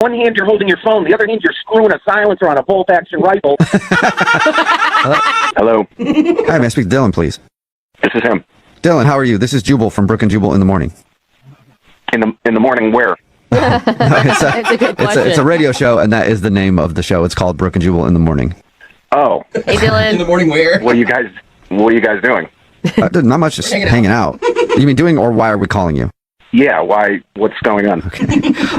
One hand you're holding your phone, the other hand you're screwing a silencer on a bolt-action rifle. Hello. Hi, may I speak to Dylan, please? This is him. Dylan, how are you? This is Jubal from Brooke and Jubal in the morning. In the morning, where? No, It's a good question. it's a radio show, and that is the name of the show. It's called Brooke and Jubal in the morning. Oh. Hey, Dylan. In the morning, where? What are you guys doing? Dude, not much, just hanging out. You mean doing, or why are we calling you? Yeah, why? What's going on? Okay.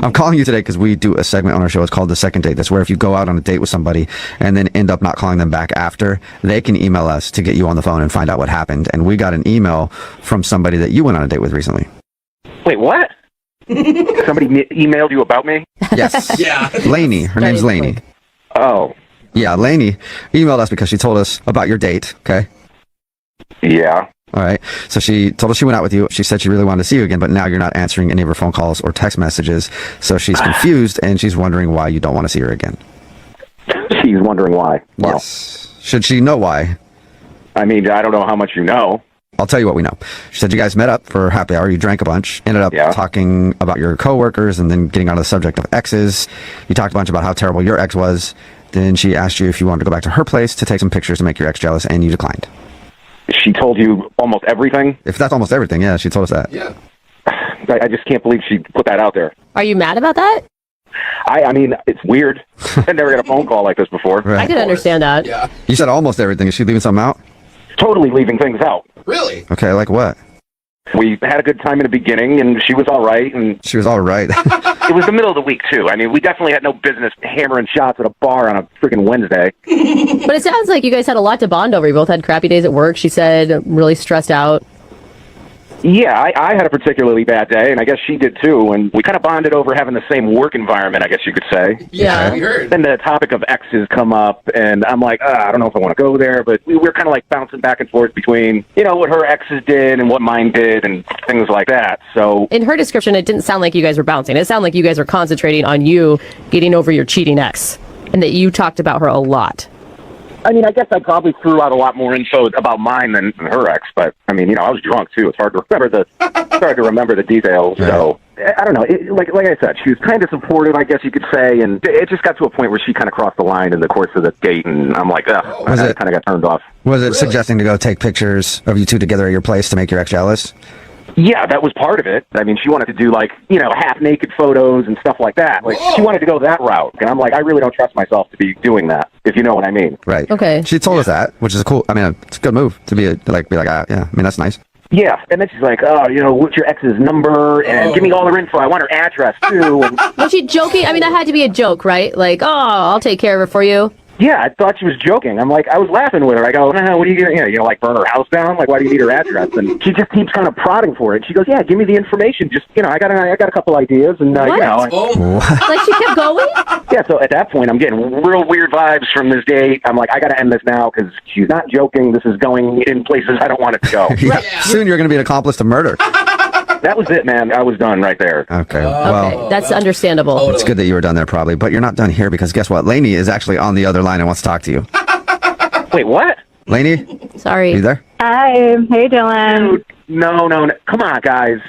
I'm calling you today because we do a segment on our show. It's called The Second Date. That's where if you go out on a date with somebody and then end up not calling them back after, they can email us to get you on the phone and find out what happened. And we got an email from somebody that you went on a date with recently. Wait, what? Somebody emailed you about me? Yes. Yeah. Lainey. Her name's Lainey. Oh. Yeah, Lainey emailed us because she told us about your date, okay? Yeah. All right. So she told us she went out with you. She said she really wanted to see you again, but now you're not answering any of her phone calls or text messages. So she's confused, and she's wondering why you don't want to see her again. She's wondering why. Well, Yes. Should she know why? I mean, I don't know how much you know. I'll tell you what we know. She said you guys met up for happy hour. You drank a bunch, ended up talking about your coworkers, and then getting onto the subject of exes. You talked a bunch about how terrible your ex was. Then she asked you if you wanted to go back to her place to take some pictures to make your ex jealous, and you declined. She told you almost everything? If that's almost everything, yeah, she told us that. Yeah. I just can't believe she put that out there. Are you mad about that? I mean, it's weird. I never got a phone call like this before. Right. I can understand that. Yeah. You said almost everything. Is she leaving something out? Totally leaving things out. Really? Okay, like what? We had a good time in the beginning, and she was all right, and She was all right. it was the middle of the week, too. I mean, we definitely had no business hammering shots at a bar on a freaking Wednesday. But it sounds like you guys had a lot to bond over. You both had crappy days at work, she said, really stressed out. Yeah, I had a particularly bad day, and I guess she did, too, and we kind of bonded over having the same work environment, I guess you could say. Yeah. We heard. Then the topic of exes come up, and I'm like, I don't know if I want to go there, but we're kind of like bouncing back and forth between, what her exes did and what mine did and things like that. So In her description, it didn't sound like you guys were bouncing. It sounded like you guys were concentrating on you getting over your cheating ex, and that you talked about her a lot. I mean, I guess I probably threw out a lot more info about mine than her ex, but I mean, I was drunk too. It's hard to remember the details. Right. So I don't know. Like I said, she was kind of supportive, I guess you could say, and it just got to a point where she kind of crossed the line in the course of the date, and I'm like, I kind of got turned off. Was it suggesting to go take pictures of you two together at your place to make your ex jealous? Yeah, that was part of it. I mean, she wanted to do half-naked photos and stuff like that. Like she wanted to go that route, and I'm like, I really don't trust myself to be doing that, if you know what I mean. Right. Okay. She told us that, which is cool. I mean, it's a good move to be like, yeah. I mean, that's nice. Yeah, and then she's like, what's your ex's number? And give me all her info. I want her address, too. And Was she joking? I mean, that had to be a joke, right? Like, I'll take care of her for you. yeah, I thought she was joking. I'm like, I was laughing with her. I go, what are you going to, like burn her house down? Like, why do you need her address? And she just keeps kind of prodding for it. She goes, yeah, give me the information. Just, I got a couple ideas. And, Like, she kept going? yeah, so at that point, I'm getting real weird vibes from this date. I'm like, I got to end this now because she's not joking. This is going in places I don't want it to go. Yeah. Soon you're going to be an accomplice to murder. That was it, man. I was done right there. Okay. Well, Okay, that's understandable. it's good that you were done there probably, but you're not done here because guess what? Lainey is actually on the other line and wants to talk to you. Wait, what? Lainey, Sorry. are you there? Hi. Hey, Dylan. Dude, no. Come on, guys.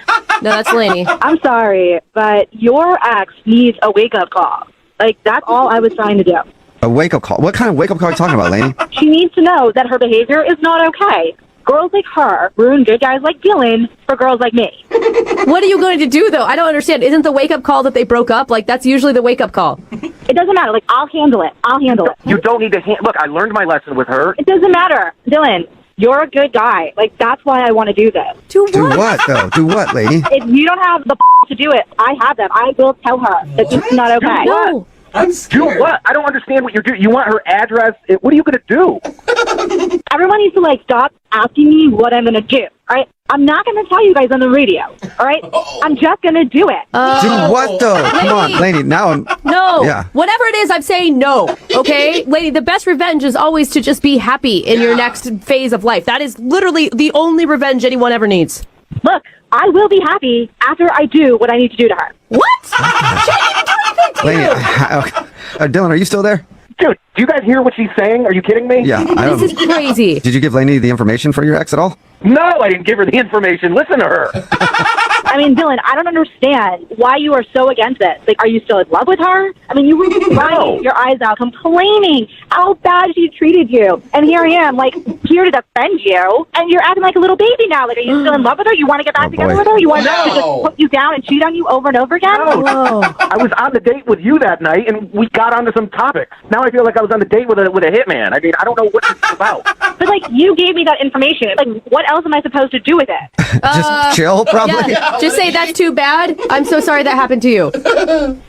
No, that's Lainey. I'm sorry, but your ex needs a wake-up call. Like, that's all I was trying to do. A wake-up call? What kind of wake-up call are you talking about, Lainey? She needs to know that her behavior is not okay. Girls like her ruin good guys like Dylan for girls like me. What are you going to do, though? I don't understand. Isn't the wake-up call that they broke up? Like, that's usually the wake-up call. It doesn't matter. Like, I'll handle it. You don't need to... Look, I learned my lesson with her. It doesn't matter. Dylan, you're a good guy. Like, that's why I want to do this. Do what? Do what, though? Do what, Lainey? If you don't have the to do it, I have them. I will tell her that it's not okay. No. I'm Do scared. what? I don't understand what you're doing. You want her address? What are you going to do? Everyone needs to, stop asking me what I'm going to do, all right? I'm not going to tell you guys on the radio, all right? I'm just going to do it. Do what, though? Come on, Lainey, now... No. Yeah. Whatever it is, I'm saying no. Okay? Lady, the best revenge is always to just be happy in your next phase of life. That is literally the only revenge anyone ever needs. Look, I will be happy after I do what I need to do to her. What? She didn't even do anything to Lainey, you. Dylan, are you still there? Dude, do you guys hear what she's saying? Are you kidding me? Yeah, I This don't... is crazy. Did you give Lainey the information for your ex at all? No, I didn't give her the information. Listen to her. I mean, Dylan, I don't understand why you are so against this. Like, are you still in love with her? I mean, you were crying your eyes out, complaining how bad she treated you. And here I am, like, here to defend you. And you're acting like a little baby now. Like, are you still in love with her? You want to get back together with her? You want her to just put you down and cheat on you over and over again? No. I was on the date with you that night, and we got onto some topics. Now I feel like I was on the date with a hitman. I mean, I don't know what this is about. But, like, you gave me that information. Like, what else am I supposed to do with it? Just chill, probably. Yeah. Just say that's too bad. I'm so sorry that happened to you.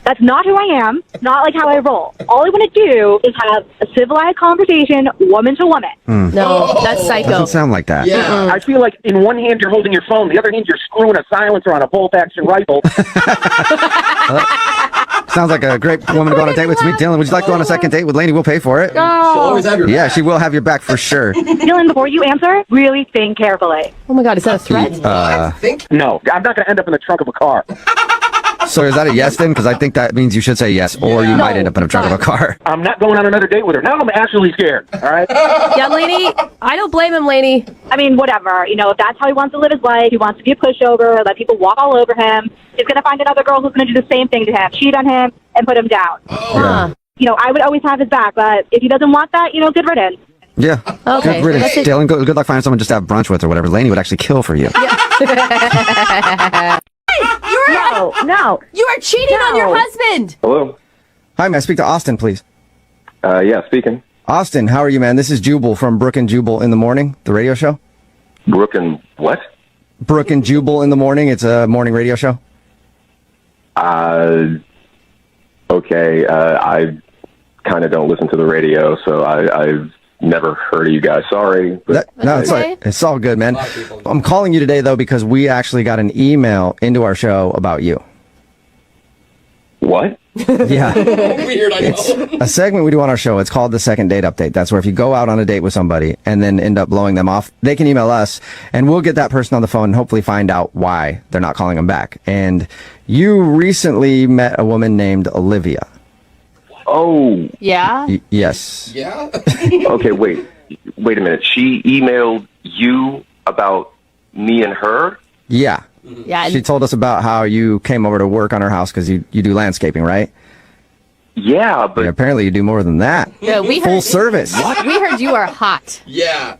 That's not who I am. Not like how I roll. All I want to do is have a civilized conversation, woman to woman. No, that's psycho. Doesn't sound like that. Yeah. I feel like in one hand you're holding your phone, the other hand you're screwing a silencer on a bolt-action rifle. Sounds like a great woman to go on a date with. To meet Dylan. Would you like to go on a second date with Lainey? We'll pay for it. She'll always have your Yeah, back. she will have your back for sure. Dylan, before you answer, really think carefully. Oh my God, is that a threat? I think. No, I'm not going to end up in the trunk of a car. So is that a yes then? Because I think that means you should say yes, or you might end up in a trunk of a car. I'm not going on another date with her. Now I'm actually scared, all right? Yeah, Lainey, I don't blame him, Lainey. I mean, whatever. You know, if that's how he wants to live his life, he wants to be a pushover, let people walk all over him. He's going to find another girl who's going to do the same thing to him, cheat on him, and put him down. Huh. You know, I would always have his back, but if he doesn't want that, you know, good riddance. Yeah. Okay. Good riddance. That's it. Dylan, good luck finding someone just to have brunch with or whatever. Lainey would actually kill for you. No. You are cheating on your husband. Hello. Hi, may I speak to Austin, please? Yeah, speaking. Austin, how are you, man? This is Jubal from Brooke and Jubal in the Morning, the radio show. Brooke and what? Brooke and Jubal in the Morning. It's a morning radio show. Okay. I kind of don't listen to the radio, so I've never heard of you guys. Sorry. But No, it's okay. it's all good, man. A lot of people- I'm calling you today, though, because we actually got an email into our show about you. what? Yeah. Weird, I know. A segment we do on our show. It's called the Second Date Update. That's where if you go out on a date with somebody and then end up blowing them off, they can email us and we'll get that person on the phone and hopefully find out why they're not calling them back. And you recently met a woman named Olivia. Oh, Yeah? Yes. Yeah? okay. Wait a minute. She emailed you about me and her? Yeah. Yeah. She told us about how you came over to work on her house because you do landscaping, right? Yeah, but And apparently you do more than that. Yeah, we Full heard, service. we heard you are hot. Yeah.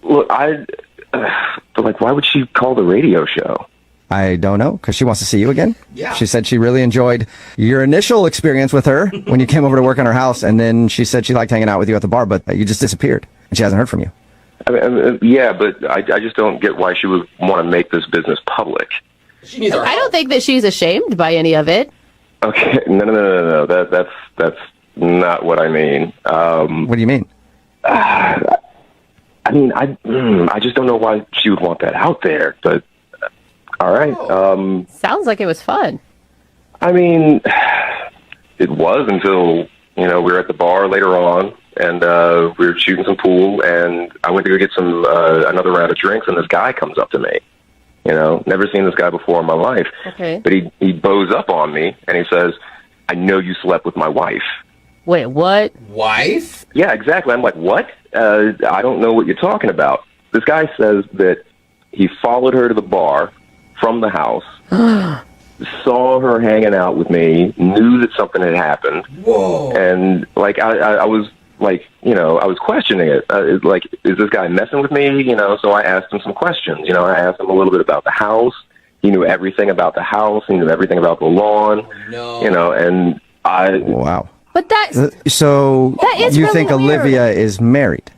look, but like, why would she call the radio show? I don't know, because she wants to see you again. Yeah. She said she really enjoyed your initial experience with her when you came over to work on her house, and then she said she liked hanging out with you at the bar, but you just disappeared, and she hasn't heard from you. I mean, yeah, but I just don't get why she would want to make this business public. She needs our I help. don't think that she's ashamed by any of it. Okay, no. That's not what I mean. What do you mean? I mean, I just don't know why she would want that out there. But all right. Sounds like it was fun. I mean, it was until we were at the bar later on, and we were shooting some pool, and I went to go get some another round of drinks, and this guy comes up to me. Never seen this guy before in my life. Okay. But he bows up on me, and he says, "I know you slept with my wife." Wait, what? Wife? Yeah, exactly. I'm like, what? I don't know what you're talking about. This guy says that he followed her to the bar from the house, saw her hanging out with me, knew that something had happened, Whoa. and like I was like, I was questioning it. Like, is this guy messing with me? So I asked him some questions. I asked him a little bit about the house. He knew everything about the house. He knew everything about the lawn. No. And I. Wow. But that's So That is you really think weird. Olivia is married?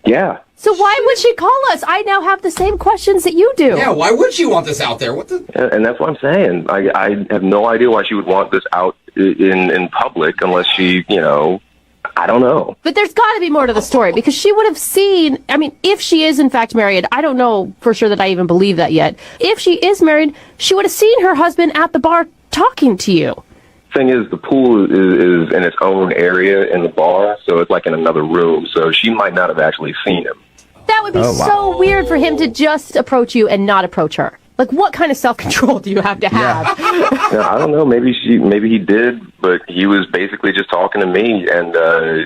Yeah. so. Why would she call us? I now have the same questions that you do. Yeah, why would she want this out there? What the? And that's what I'm saying. I have no idea why she would want this out in public unless she, I don't know. But there's got to be more to the story because she would have seen. I mean, if she is in fact married, I don't know for sure that I even believe that yet. If she is married, she would have seen her husband at the bar talking to you. Thing is, the pool is in its own area in the bar, so it's like in another room. So she might not have actually seen him. That would be Oh, wow. so weird for him to just approach you and not approach her. Like, what kind of self-control do you have to have? Yeah, I don't know. Maybe he did, but he was basically just talking to me, and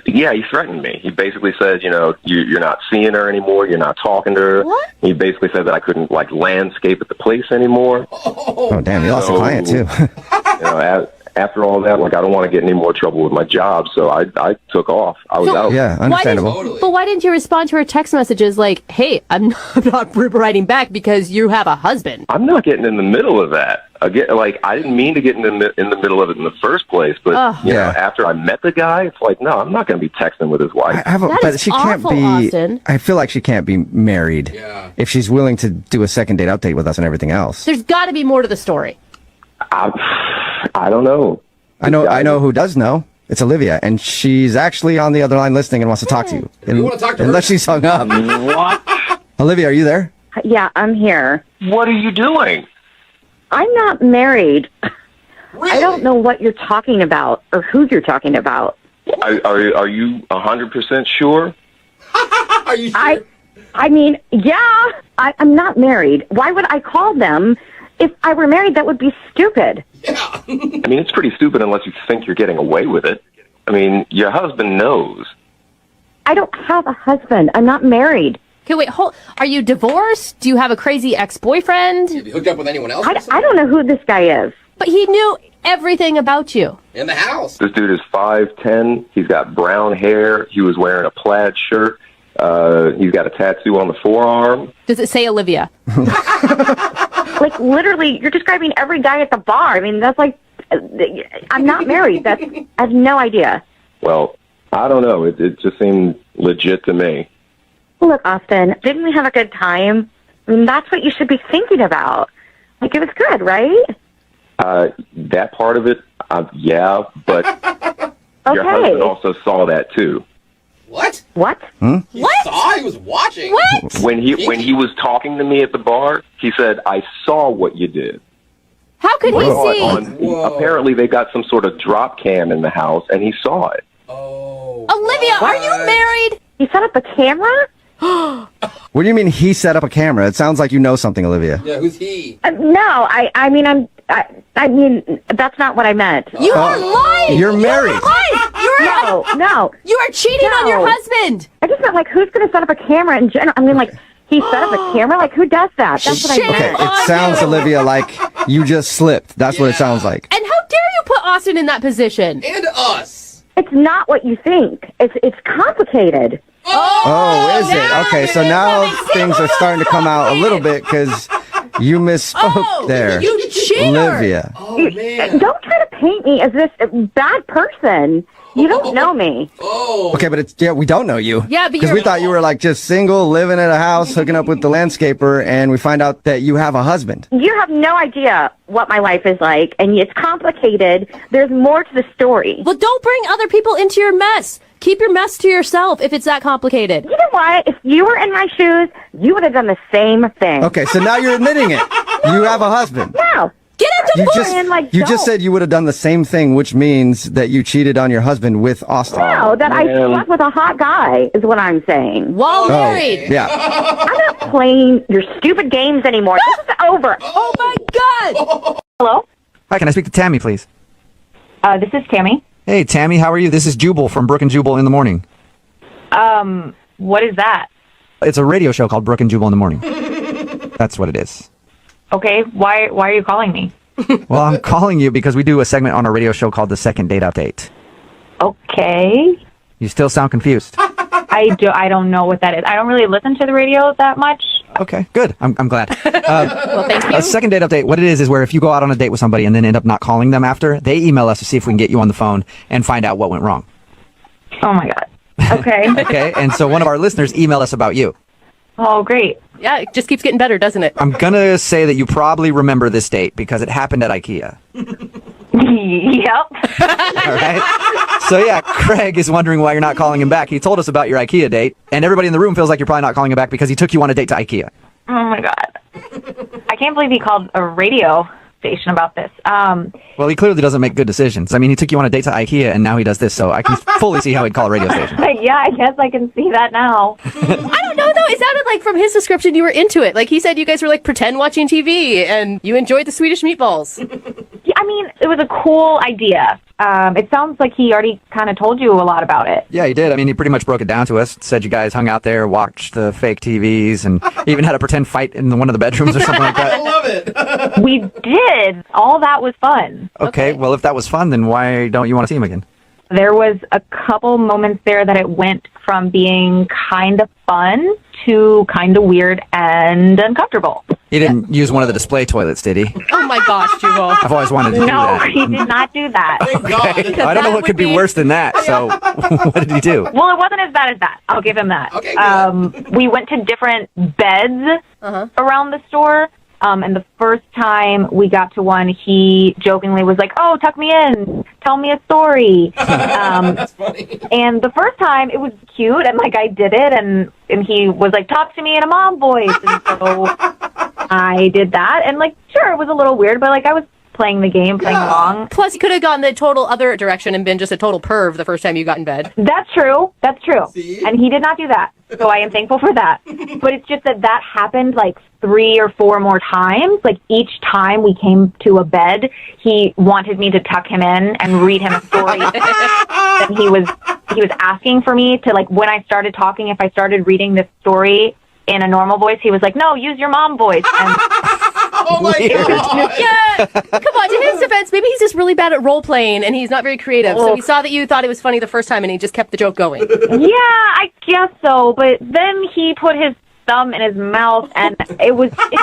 he threatened me. He basically said, you're not seeing her anymore. You're not talking to her. What? He basically said that I couldn't landscape at the place anymore. Oh, damn! You lost a client too. After all that, I don't want to get any more trouble with my job, so I took off. I was out. Yeah, understandable. But why didn't you respond to her text messages like, hey, I'm not writing back because you have a husband? I'm not getting in the middle of that. Again, I didn't mean to get in the middle of it in the first place, but after I met the guy, it's like, no, I'm not going to be texting with his wife. But she can't be. Austin. I feel like she can't be married if she's willing to do a second date update with us and everything else. There's got to be more to the story. I don't know. I know who does know. It's Olivia, and she's actually on the other line listening and wants to talk to you. We want to talk to her. Unless she's hung up. What? Olivia, are you there? Yeah, I'm here. What are you doing? I'm not married. Really? I don't know what you're talking about or who you're talking about. Are you 100% sure? Are you sure? I mean, yeah, I'm not married. Why would I call them? If I were married, that would be stupid. Yeah. I mean, it's pretty stupid unless you think you're getting away with it. I mean, your husband knows. I don't have a husband. I'm not married. Okay, wait, are you divorced? Do you have a crazy ex-boyfriend? Have you hooked up with anyone else? I don't know who this guy is. But he knew everything about you. In the house. This dude is 5'10". He's got brown hair. He was wearing a plaid shirt. He's got a tattoo on the forearm. Does it say Olivia? Literally, you're describing every guy at the bar. I mean, that's I'm not married. I have no idea. Well, I don't know. It just seemed legit to me. Look, Austin, didn't we have a good time? I mean, that's what you should be thinking about. It was good, right? That part of it, yeah, but your Okay. husband also saw that too. What? What? He saw? He was watching. What? When he was talking to me at the bar, he said, "I saw what you did." How could he see? Apparently, they got some sort of drop cam in the house, and he saw it. Oh. Olivia, are you married? He set up a camera? What do you mean he set up a camera? It sounds like you know something, Olivia. Yeah, who's he? No, I mean, that's not what I meant. You are lying. You're married. No. You are cheating on your husband. I just meant, who's going to set up a camera in general? I mean, he set up a camera? Who does that? That's what I Shame meant. Okay, it sounds, Olivia, like you just slipped. That's what it sounds like. And how dare you put Austin in that position? And us. It's not what you think. It's complicated. Oh, is it? Okay, so now things are starting to come out a little bit because you misspoke there. You cheater. Olivia. Oh, man. Don't try to paint me as this bad person. You don't know me. Oh. Okay, but we don't know you. Yeah, but because you're- we thought you were just single, living in a house, hooking up with the landscaper, and we find out that you have a husband. You have no idea what my life is like, and it's complicated. There's more to the story. Well, don't bring other people into your mess. Keep your mess to yourself if it's that complicated. You know what? If you were in my shoes, you would have done the same thing. Okay, so now you're admitting it. You have a husband. No. Get a divorce. You just said you would have done the same thing, which means that you cheated on your husband with Austin. No, that I slept with a hot guy is what I'm saying. While married. Yeah. I'm not playing your stupid games anymore. This is over. Oh my God. Hello? Hi, can I speak to Tammy, please? This is Tammy. Hey, Tammy, how are you? This is Jubal from Brooke and Jubal in the Morning. What is that? It's a radio show called Brooke and Jubal in the Morning. That's what it is. Okay, why are you calling me? Well, I'm calling you because we do a segment on our radio show called The Second Date Update. Okay. You still sound confused. I don't know what that is. I don't really listen to the radio that much. Okay, good. I'm glad. Well, thank you. A second date update, what it is where if you go out on a date with somebody and then end up not calling them after, they email us to see if we can get you on the phone and find out what went wrong. Oh, my God. Okay. Okay, and so one of our listeners emailed us about you. Oh, great. Yeah, it just keeps getting better, doesn't it? I'm going to say that you probably remember this date because it happened at IKEA. Yep. All right. So yeah, Craig is wondering why you're not calling him back. He told us about your IKEA date, and everybody in the room feels like you're probably not calling him back because he took you on a date to IKEA. Oh, my God. I can't believe he called a radio station about this. Well, he clearly doesn't make good decisions. I mean, he took you on a date to IKEA, and now he does this, so I can fully see how he'd call a radio station. Yeah, I guess I can see that now. I don't know, though. It sounded like from his description you were into it. Like, he said you guys were, like, pretend watching TV, and you enjoyed the Swedish meatballs. Yeah, I mean, it was a cool idea. It sounds like he already kind of told you a lot about it. Yeah, he did. I mean, he pretty much broke it down to us. Said you guys hung out there, watched the fake TVs, and even had a pretend fight in one of the bedrooms or something like that. I love it. We did. All that was fun. Okay, well, if that was fun, then why don't you want to see him again? There was a couple moments there that it went from being kind of fun to kind of weird and uncomfortable. He didn't use one of the display toilets, did he? Oh, my gosh, Jubal. I've always wanted to do No, that. he did not do that. Thank God. I don't know what could be worse than that, so what did he do? Well, it wasn't as bad as that. I'll give him that. Okay, good. We went to different beds around the store. And the first time we got to one, he jokingly was like, "Oh, tuck me in, tell me a story." That's funny. And the first time it was cute, and like I did it, and he was like, "Talk to me in a mom voice," and so I did that, and like sure, it was a little weird, but like I was playing the game, playing along. Plus, you could have gone the total other direction and been just a total perv the first time you got in bed. That's true. That's true. See? And he did not do that. So I am thankful for that. But it's just that happened like 3 or 4 more times. Like each time we came to a bed, he wanted me to tuck him in and read him a story. And he was asking for me to, like, when I started talking, if I started reading this story in a normal voice, he was like, "No, use your mom voice." And Oh my God. Yeah. Come on, to his defense, maybe he's just really bad at role playing and he's not very creative. So he saw that you thought it was funny the first time and he just kept the joke going. yeah, I guess so. But then he put his thumb in his mouth, and it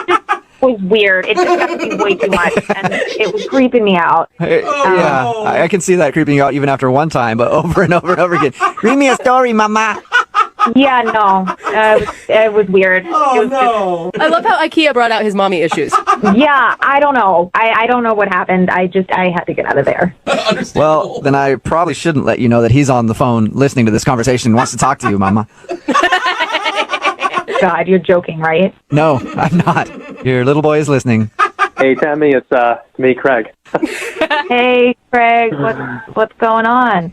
just was weird. It just got to be way too much, and it was creeping me out. Yeah, I can see that creeping you out even after one time, but over and over and over again. Read me a story, mama. Yeah, no, it was weird. Oh, no. I love how IKEA brought out his mommy issues. Yeah, I don't know. I don't know what happened. I had to get out of there. Well, then I probably shouldn't let you know that he's on the phone listening to this conversation and wants to talk to you, mama. God, you're joking, right? No, I'm not. Your little boy is listening. Hey, Tammy, it's me, Craig. Hey, Craig, what's going on?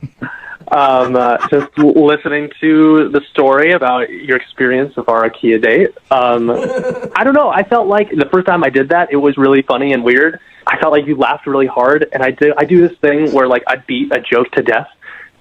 Just listening to the story about your experience of our IKEA date. I don't know. I felt like the first time I did that, it was really funny and weird. I felt like you laughed really hard, and I do this thing where like I beat a joke to death,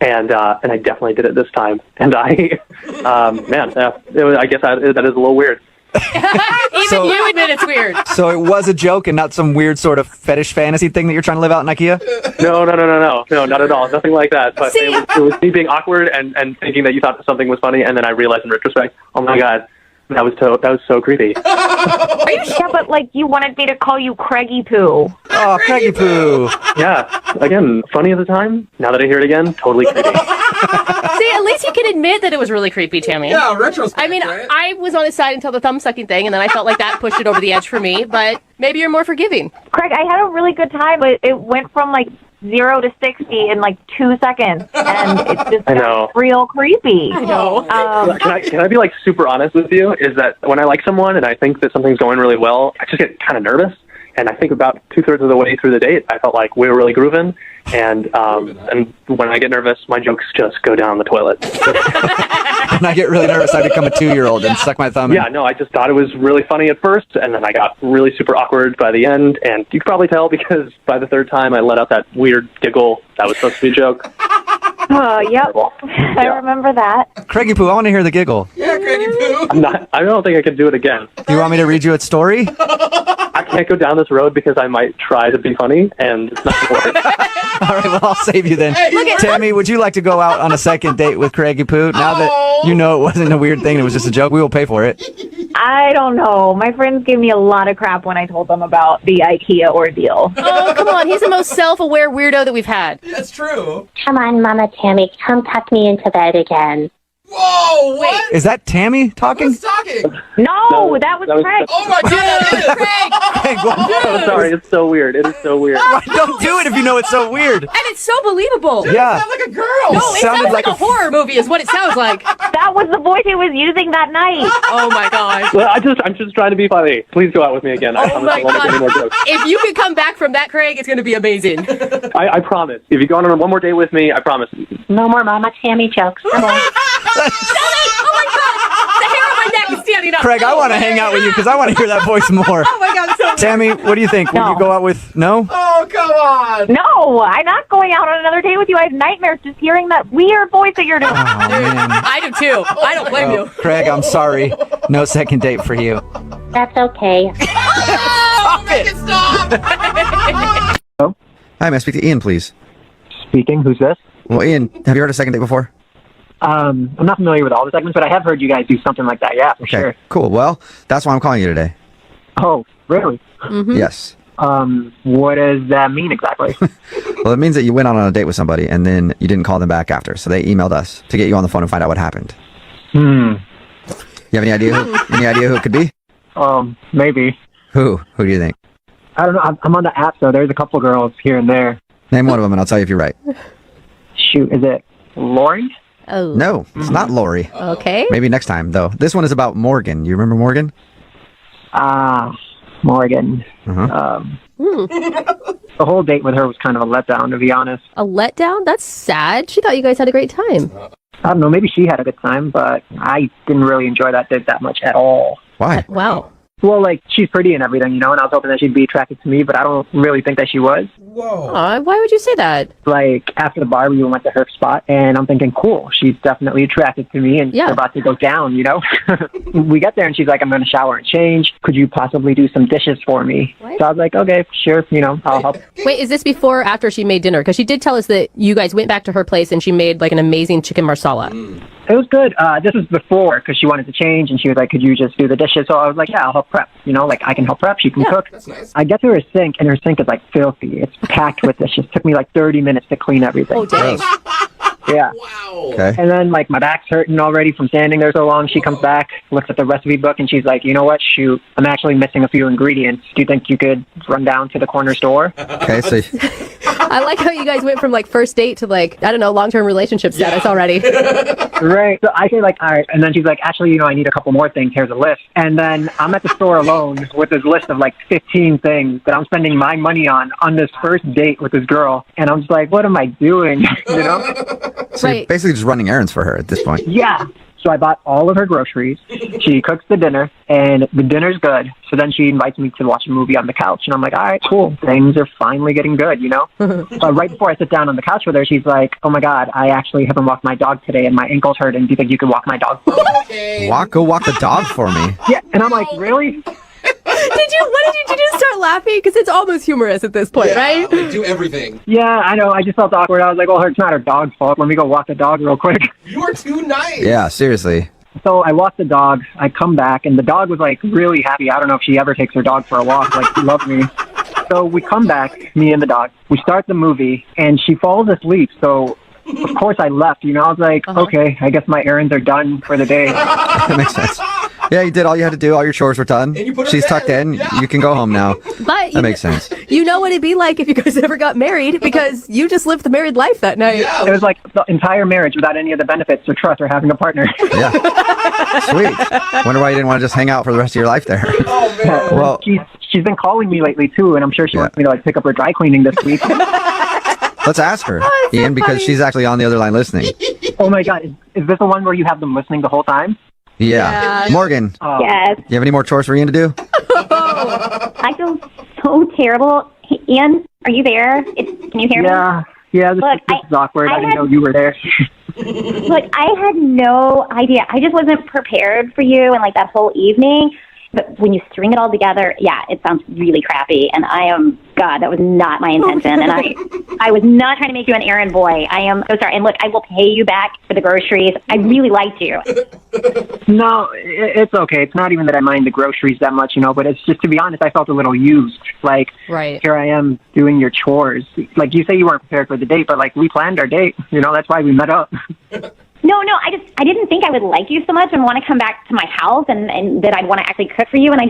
and I definitely did it this time. And I guess that is a little weird. Even you admit it's weird. So it was a joke and not some weird sort of fetish fantasy thing that you're trying to live out in IKEA? No, not at all. Nothing like that. But it was me being awkward and thinking that you thought something was funny, and then I realized in retrospect, oh my God, that was so creepy. Are you sure? But like, you wanted me to call you Craigie Poo. Oh, Craigie Poo. Yeah. Again, funny at the time. Now that I hear it again, totally creepy. See, at least you can admit that it was really creepy, Tammy. Yeah, retrospect. I mean, right? I was on his side until the thumb sucking thing, and then I felt like that pushed it over the edge for me, but maybe you're more forgiving. Craig, I had a really good time, but it went from like 0 to 60 in like 2 seconds, and it just got real creepy. I know. Can I be like super honest with you? Is that when I like someone and I think that something's going really well, I just get kind of nervous. And I think about 2/3 of the way through the date, I felt like we were really grooving. And when I get nervous, my jokes just go down the toilet. When I get really nervous, I become a 2-year-old and suck my thumb in. Yeah, no, I just thought it was really funny at first, and then I got really super awkward by the end. And you can probably tell because by the 3rd time, I let out that weird giggle that was supposed to be a joke. Oh, yep. I remember that. Craigie Poo, I want to hear the giggle. Yeah, Craigie Poo. I don't think I can do it again. Do you want me to read you a story? I can't go down this road because I might try to be funny, and it's not going to work. All right, well, I'll save you then. Tammy, would you like to go out on a second date with Craigie Poo? Now that you know it wasn't a weird thing, it was just a joke, we will pay for it. I don't know. My friends gave me a lot of crap when I told them about the IKEA ordeal. Oh, come on. He's the most self-aware weirdo that we've had. That's true. Come on, Mama Tammy, come tuck me into bed again. Whoa, what? Is that Tammy talking? Who's talking? No, that was Craig. Oh my God, Craig, what? I'm sorry, it's so weird. It is so weird. Don't do it if you know it's so weird. And it's so believable. Yeah. You sound like a girl. No, it sounds like a horror movie is what it sounds like. That was the voice he was using that night. Oh my gosh. Well, I'm just trying to be funny. Please go out with me again. I promise I won't make any more jokes. If you can come back from that, Craig, it's going to be amazing. I promise. If you go on one more date with me, I promise. No more Mama Tammy jokes. Come on. Oh my god! The hair on my neck is standing up. Craig, I want to hang out with you because I want to hear that voice more. Oh my god, so Tammy, what do you think? Will you go out with no? Oh, come on. No, I'm not going out on another date with you. I have nightmares just hearing that weird voice that you're doing. Oh, man. I do too. I don't blame you. Craig, I'm sorry. No second date for you. That's okay. Oh, make it stop. Hi, may I speak to Ian, please? Speaking. Who's this? Well, Ian, have you heard of second date before? I'm not familiar with all the segments, but I have heard you guys do something like that. Yeah, for sure. Cool. Well, that's why I'm calling you today. Oh, really? Yes. What does that mean exactly? Well, it means that you went on a date with somebody and then you didn't call them back after. So they emailed us to get you on the phone and find out what happened. You have any idea who it could be? Maybe. Who do you think? I don't know. I'm on the app, so there's a couple girls here and there. Name one of them and I'll tell you if you're right. Shoot, is it Lori? Oh. No, it's not Lori. Okay. Maybe next time, though. This one is about Morgan. You remember Morgan? Morgan. Hmm. The whole date with her was kind of a letdown, to be honest. A letdown? That's sad. She thought you guys had a great time. I don't know. Maybe she had a good time, but I didn't really enjoy that date that much at all. Why? Wow. Well, like, she's pretty and everything, you know, and I was hoping that she'd be attracted to me, but I don't really think that she was. Whoa. Aw, why would you say that? Like, after the bar, we went to her spot, and I'm thinking, cool, she's definitely attracted to me, and Yeah. we're about to go down, you know? We get there, and she's like, I'm going to shower and change. Could you possibly do some dishes for me? What? So I was like, okay, sure, you know, I'll help. Wait, is this before or after she made dinner? Because she did tell us that you guys went back to her place and she made like an amazing chicken marsala. It was good. This was before, because she wanted to change, and she was like, could you just do the dishes? So I was like, yeah, I'll help prep. You know, like, I can help prep, she can cook. That's nice. I get to her sink, and her sink is, like, filthy. It's packed with dishes. Took me, like, 30 minutes to clean everything. Oh, dang. Yeah. Wow. Okay. And then, like, my back's hurting already from standing there so long. She comes back, looks at the recipe book, and she's like, you know what? Shoot, I'm actually missing a few ingredients. Do you think you could run down to the corner store? Okay, so I like how you guys went from like first date to like, I don't know, long-term relationship status already. Right. So I say, like, all right. And then she's like, actually, you know, I need a couple more things. Here's a list. And then I'm at the store alone with this list of, like, 15 things that I'm spending my money on this first date with this girl. And I'm just like, what am I doing? You know? you're Right. basically just running errands for her at this point. Yeah. So I bought all of her groceries. She cooks the dinner, and the dinner's good. So then she invites me to watch a movie on the couch, and I'm like, all right, cool. Things are finally getting good, you know? But right before I sit down on the couch with her, she's like, oh my God, I actually haven't walked my dog today, and my ankle's hurting. Do you think you could walk my dog for me? Okay. Go walk the dog for me. Yeah. And I'm like, really? What did you just start laughing? Because it's almost humorous at this point, Yeah, right? like, do everything. Yeah, I know. I just felt awkward. I was like, well, it's not her dog's fault. Let me go walk the dog real quick. You are too nice. Yeah, seriously. So I walk the dog. I come back, and the dog was, like, really happy. I don't know if she ever takes her dog for a walk. Like, she loved me. So we come back, me and the dog. We start the movie, and she falls asleep. So, of course, I left. You know, I was like, okay, I guess my errands are done for the day. That makes sense. Yeah, you did all you had to do. All your chores were done. And you put her She's to tucked bed. in. Yeah. You can go home now. But That makes sense. You know what it'd be like if you guys ever got married because you just lived the married life that night. Yeah. It was like the entire marriage without any of the benefits or trust or having a partner. Yeah. Sweet. Wonder why you didn't want to just hang out for the rest of your life there. Oh, man. Well, She's been calling me lately, too, and I'm sure she wants me to, like, pick up her dry cleaning this week. let's ask her, Oh, Ian, because she's actually on the other line listening. Oh, my God. Is this the one where you have them listening the whole time? Yeah. Morgan, Yes. you have any more chores for Ian to do? I feel so terrible. Hey, Ian, are you there? Can you hear me? Yeah, this Look, is awkward. I I didn't had- know you were there. Look, I had no idea. I just wasn't prepared for you and, like, that whole evening. But when you string it all together, yeah, it sounds really crappy. And God, that was not my intention. And I was not trying to make you an errand boy. I am so sorry. And look, I will pay you back for the groceries. I really liked you. No, it's okay. It's not even that I mind the groceries that much, you know, but it's just, to be honest, I felt a little used. Like, Right. here I am doing your chores. Like, you say you weren't prepared for the date, but, like, we planned our date. You know, that's why we met up. No, I didn't think I would like you so much and want to come back to my house and that I'd want to actually cook for you. And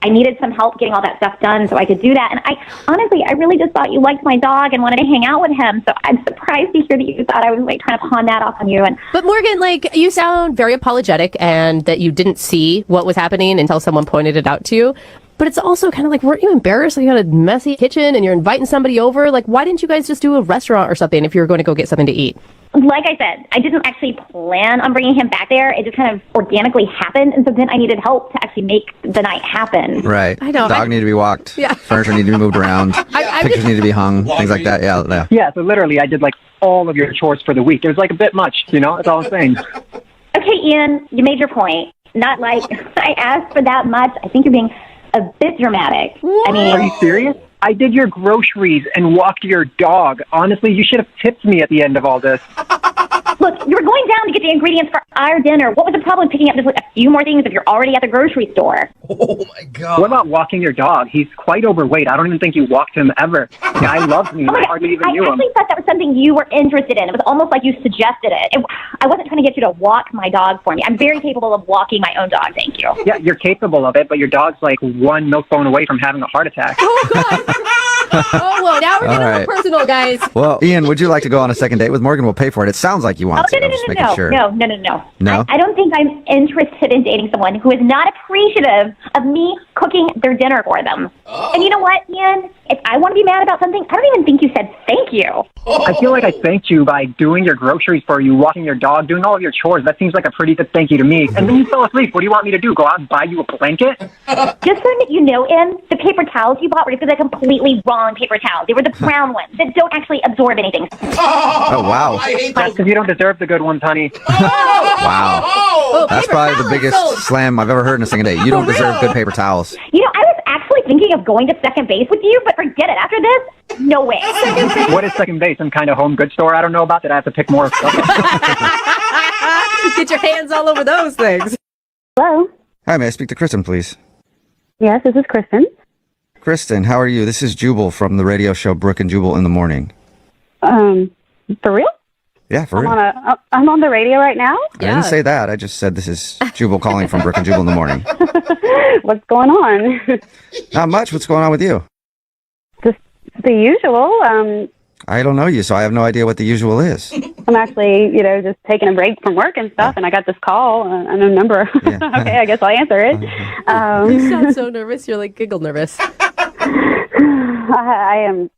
I needed some help getting all that stuff done so I could do that. And I really just thought you liked my dog and wanted to hang out with him. So I'm surprised to hear that you thought I was like trying to pawn that off on you. But Morgan, like, you sound very apologetic and that you didn't see what was happening until someone pointed it out to you. But it's also kind of like, weren't you embarrassed? Like, you got a messy kitchen and you're inviting somebody over. Like, why didn't you guys just do a restaurant or something if you were going to go get something to eat? Like I said, I didn't actually plan on bringing him back there. It just kind of organically happened. And so then I needed help to actually make the night happen. Right. I know. Dog need to be walked. Yeah. Furniture need to be moved around. Pictures need to be hung. Things like that. Yeah. Yeah, so literally I did like all of your chores for the week. It was like a bit much, you know? That's all I'm saying. Okay, Ian, you made your point. Not like I asked for that much. I think you're being a bit dramatic. I mean, are you serious? I did your groceries and walked your dog. Honestly, you should have tipped me at the end of all this. Look, you were going down to get the ingredients for our dinner. What was the problem picking up just like a few more things if you're already at the grocery store? Oh, my God. What about walking your dog? He's quite overweight. I don't even think you walked him ever. The guy loves me. I hardly even knew him. I actually thought that was something you were interested in. It was almost like you suggested it. I wasn't trying to get you to walk my dog for me. I'm very capable of walking my own dog, thank you. Yeah, you're capable of it, but your dog's like one milk bone away from having a heart attack. Oh, God. Oh, well, now we're getting a little personal, guys. Well, Ian, would you like to go on a second date with Morgan? We'll pay for it. It sounds like you want to. I'm just making sure. No. No? I don't think I'm interested in dating someone who is not appreciative of me cooking their dinner for them. Oh. And you know what, Ian? If I want to be mad about something, I don't even think you said thank you. Oh. I feel like I thanked you by doing your groceries for you, walking your dog, doing all of your chores. That seems like a pretty good thank you to me. And then you fell asleep. What do you want me to do? Go out and buy you a blanket? Just so that you know, Ian, the paper towels you bought were just the completely wrong paper towels. They were the brown ones that don't actually absorb anything. Oh, wow. I hate That's because you don't deserve the good ones, honey. Wow. Oh, That's probably the biggest slam I've ever heard in a second date. You don't deserve good paper towels. You know, I was actually thinking of going to second base with you, but forget it. After this, no way. What is second base? Some kind of home goods store I don't know about that I have to pick more of stuff? Get your hands all over those things. Hello? Hi, may I speak to Kristen, please? Yes, this is Kristen. Kristen, how are you? This is Jubal from the radio show Brooke and Jubal in the Morning. For real? Yeah, for real. I'm on the radio right now? I didn't say that. I just said this is Jubal calling from Brooke and Jubal in the Morning. What's going on? Not much. What's going on with you? Just the usual. I don't know you, so I have no idea what the usual is. I'm actually, just taking a break from work and stuff, and I got this call, a number. Yeah. Okay, I guess I'll answer it. You sound so nervous. You're like giggle nervous. I am.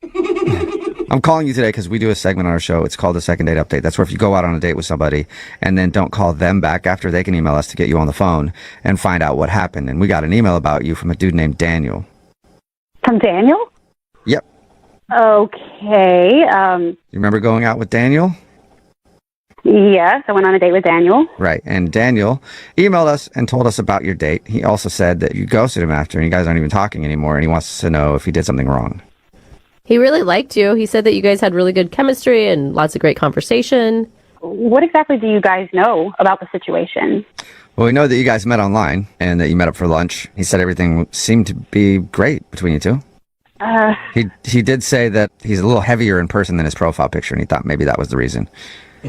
I'm calling you today because we do a segment on our show. It's called the Second Date Update. That's where if you go out on a date with somebody and then don't call them back after, they can email us to get you on the phone and find out what happened. And we got an email about you from a dude named Daniel. From Daniel? Yep. Okay. You remember going out with Daniel? Yes, I went on a date with Daniel. Right. And Daniel emailed us and told us about your date. He also said that you ghosted him after and you guys aren't even talking anymore. And he wants to know if he did something wrong. He really liked you. He said that you guys had really good chemistry and lots of great conversation. What exactly do you guys know about the situation? Well, we know that you guys met online and that you met up for lunch. He said everything seemed to be great between you two. He did say that he's a little heavier in person than his profile picture, and he thought maybe that was the reason.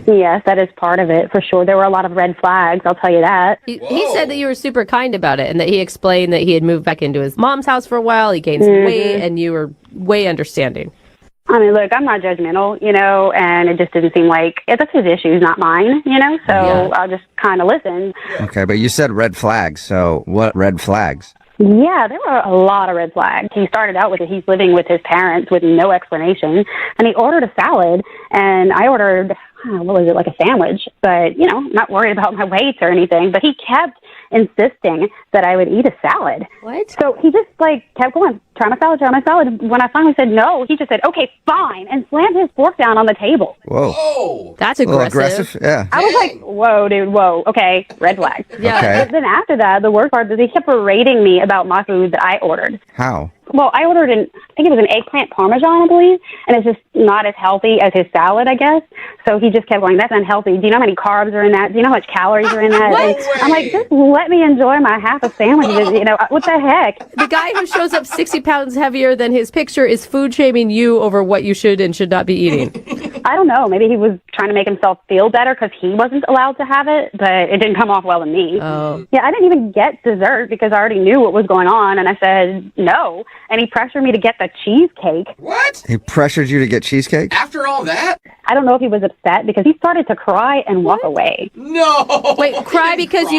Yes, that is part of it, for sure. There were a lot of red flags, I'll tell you that. He said that you were super kind about it and that he explained that he had moved back into his mom's house for a while. He gained some weight, and you were way understanding. I mean, look, I'm not judgmental, and it just didn't seem like that's his issues, not mine, so I'll just kind of listen. Okay, but you said red flags, so what red flags? Yeah, there were a lot of red flags. He started out with it. He's living with his parents with no explanation, and he ordered a salad, and I ordered, like a sandwich, but, not worried about my weight or anything, but he kept insisting that I would eat a salad. What? So he just, kept going, try my salad. When I finally said no, he just said, okay, fine, and slammed his fork down on the table. Whoa. That's a little aggressive. aggressive, yeah. I was like, whoa, dude, whoa, okay, red flag. Yeah. Okay. But then after that, the worst part is he kept berating me about my food that I ordered. How? Well, I ordered I think it was an eggplant parmesan, I believe, and it's just not as healthy as his salad, I guess. So he just kept going, that's unhealthy. Do you know how many carbs are in that? Do you know how much calories are in that? And I'm like, just let me enjoy my half a sandwich. What the heck? The guy who shows up 60 pounds heavier than his picture is food shaming you over what you should and should not be eating. I don't know. Maybe he was trying to make himself feel better because he wasn't allowed to have it, but it didn't come off well to me. Oh. Yeah, I didn't even get dessert because I already knew what was going on, and I said no. And he pressured me to get the cheesecake. What? He pressured you to get cheesecake? After all that? I don't know if he was upset because he started to cry and walk away. No. Wait, cry because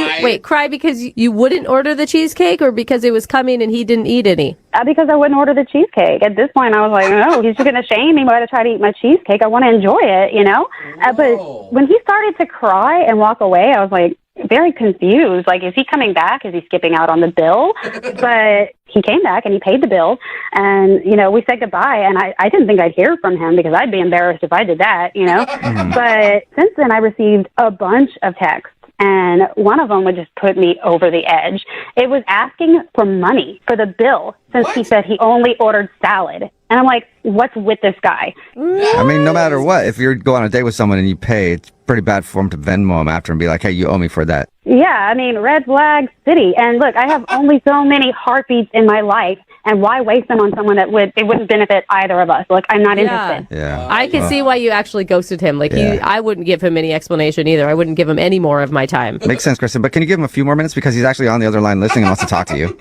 you wouldn't order the cheesecake, or because it was coming and he didn't eat any? Because I wouldn't order the cheesecake. At this point, I was like, no, he's just going to shame me by to try to eat my cheesecake. I want to enjoy it, you know? But when he started to cry and walk away, I was like, very confused. Like, is he coming back? Is he skipping out on the bill? But he came back and he paid the bill. And, you know, we said goodbye. And I didn't think I'd hear from him because I'd be embarrassed if I did that, you know? But since then, I received a bunch of texts. And one of them would just put me over the edge. It was asking for money for the bill since he said he only ordered salad. And I'm like, what's with this guy? I mean, no matter what, if you go on a date with someone and you pay, it's pretty bad for him to Venmo him after and be like, hey, you owe me for that. Yeah, I mean, red flag city. And look, I have only so many heartbeats in my life. And why waste them on someone that wouldn't benefit either of us? Like, I'm not interested. Yeah. I can see why you actually ghosted him. Like, I wouldn't give him any explanation either. I wouldn't give him any more of my time. Makes sense, Kristen. But can you give him a few more minutes because he's actually on the other line listening and wants to talk to you?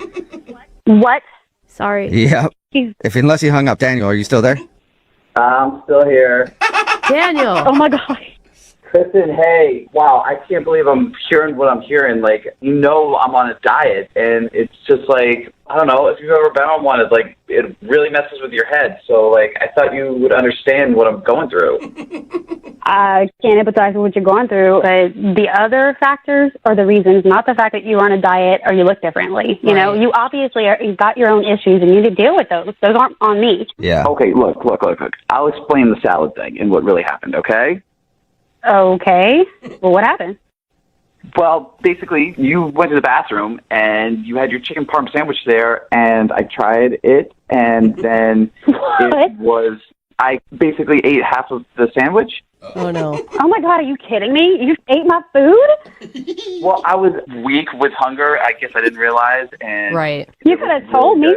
What? Sorry. Yeah. Unless he hung up. Daniel, are you still there? I'm still here. Daniel. Oh, my God. Kristen, hey, wow, I can't believe I'm hearing what I'm hearing. Like, you know I'm on a diet, and it's just like, I don't know, if you've ever been on one, it's like, it really messes with your head. So, like, I thought you would understand what I'm going through. I can't empathize with what you're going through, but the other factors are the reasons, not the fact that you're on a diet or you look differently. You know, you obviously you've got your own issues, and you need to deal with those. Those aren't on me. Yeah. Okay, look. I'll explain the salad thing and what really happened, okay? Okay. Well, what happened? Well, basically, you went to the bathroom, and you had your chicken parm sandwich there, and I tried it, and then I basically ate half of the sandwich. Oh, no. Oh, my God, are you kidding me? You ate my food? Well, I was weak with hunger. I guess I didn't realize. And right. You could have told me.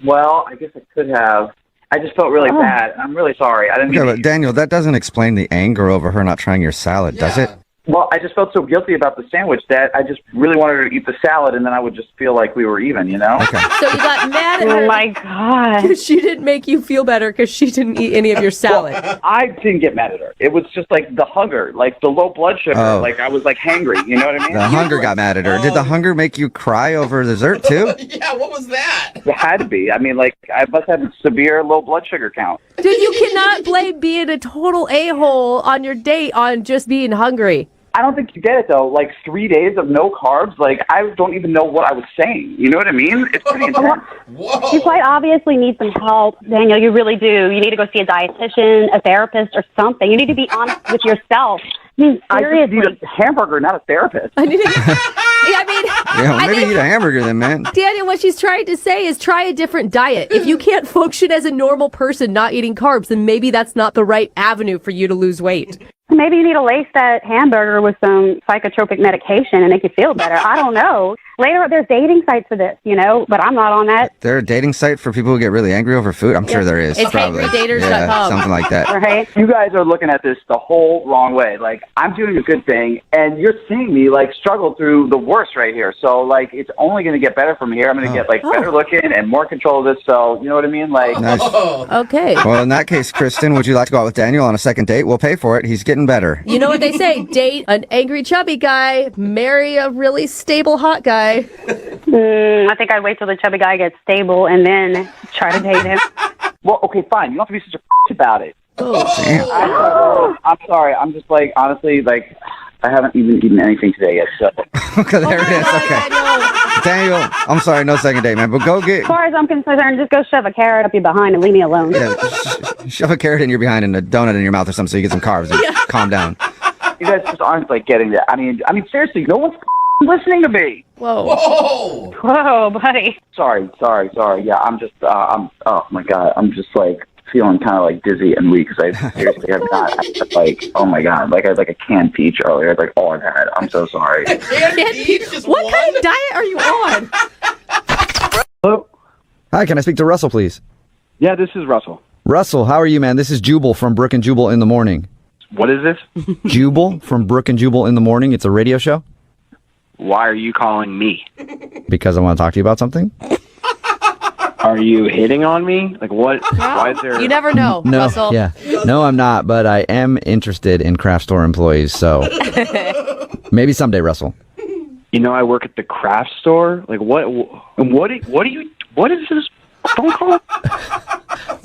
Well, I guess I could have. I just felt really bad. I'm really sorry. I didn't mean but Daniel, that doesn't explain the anger over her not trying your salad, does it? Well, I just felt so guilty about the sandwich that I just really wanted her to eat the salad, and then I would just feel like we were even, you know? Okay. So you got mad at her. Oh, my God. She didn't make you feel better because she didn't eat any of your salad. Well, I didn't get mad at her. It was just like the hunger, like the low blood sugar. Oh. Like I was like hangry, you know what I mean? The hunger got mad at her. Did the hunger make you cry over dessert, too? Yeah, what was that? It had to be. I mean, like, I must have a severe low blood sugar count. Dude, you cannot blame being a total a-hole on your date on just being hungry. I don't think you get it, though. Like, 3 days of no carbs, like, I don't even know what I was saying. You know what I mean? It's pretty intense. Whoa. You quite obviously need some help, Daniel. You really do. You need to go see a dietitian, a therapist, or something. You need to be honest with yourself. I mean, seriously. I just need a hamburger, not a therapist. I mean, Yeah, maybe eat a hamburger then, man. Daniel, what she's trying to say is try a different diet. If you can't function as a normal person not eating carbs, then maybe that's not the right avenue for you to lose weight. Maybe you need to lace that hamburger with some psychotropic medication and make you feel better. I don't know. Later, there's dating sites for this, you know, but I'm not on that. There a dating site for people who get really angry over food? I'm sure there is. It's probably. angrydaters.com. Yeah, something like that. Right? You guys are looking at this the whole wrong way. Like, I'm doing a good thing, and you're seeing me, like, struggle through the worst right here. So, like, it's only going to get better from here. I'm going to get, like, better looking and more control of this. So, you know what I mean? Like, Nice. Okay. Well, in that case, Kristen, would you like to go out with Daniel on a second date? We'll pay for it. He's getting better. You know what they say, date an angry chubby guy, marry a really stable hot guy. I think I'd wait till the chubby guy gets stable and then try to date him. well, okay, fine. You don't have to be such a about it. Damn. I'm sorry. I'm just, like, honestly, like, I haven't even eaten anything today yet, so. Okay, there it is. Okay. Daniel, I'm sorry, no second date, man, but go get... As far as I'm concerned, just go shove a carrot up your behind and leave me alone. Yeah, shove a carrot in your behind and a donut in your mouth or something so you get some carbs and calm down. You guys just aren't, like, getting that. I mean, seriously, no one's listening to me. Whoa. Whoa, buddy. Sorry. Yeah, I'm just, oh my God, I'm just, like, feeling kind of, like, dizzy and weak because I seriously have not, like, oh my God, like, I had, like, a canned peach earlier. That's, like, all I've had. I'm so sorry. What kind of diet are you on? Hello? Hi, can I speak to Russell, please? Yeah, this is Russell. Russell, how are you, man? This is Jubal from Brooke and Jubal in the morning. What is this? Jubal from Brooke and Jubal in the Morning. It's a radio show. Why are you calling me? Because I want to talk to you about something. Are you hitting on me? Like what? Why is there? You never know, No, Russell. yeah. No, I'm not, but I am interested in craft store employees, so maybe someday, Russell. You know, I work at the craft store. Like what is this phone call?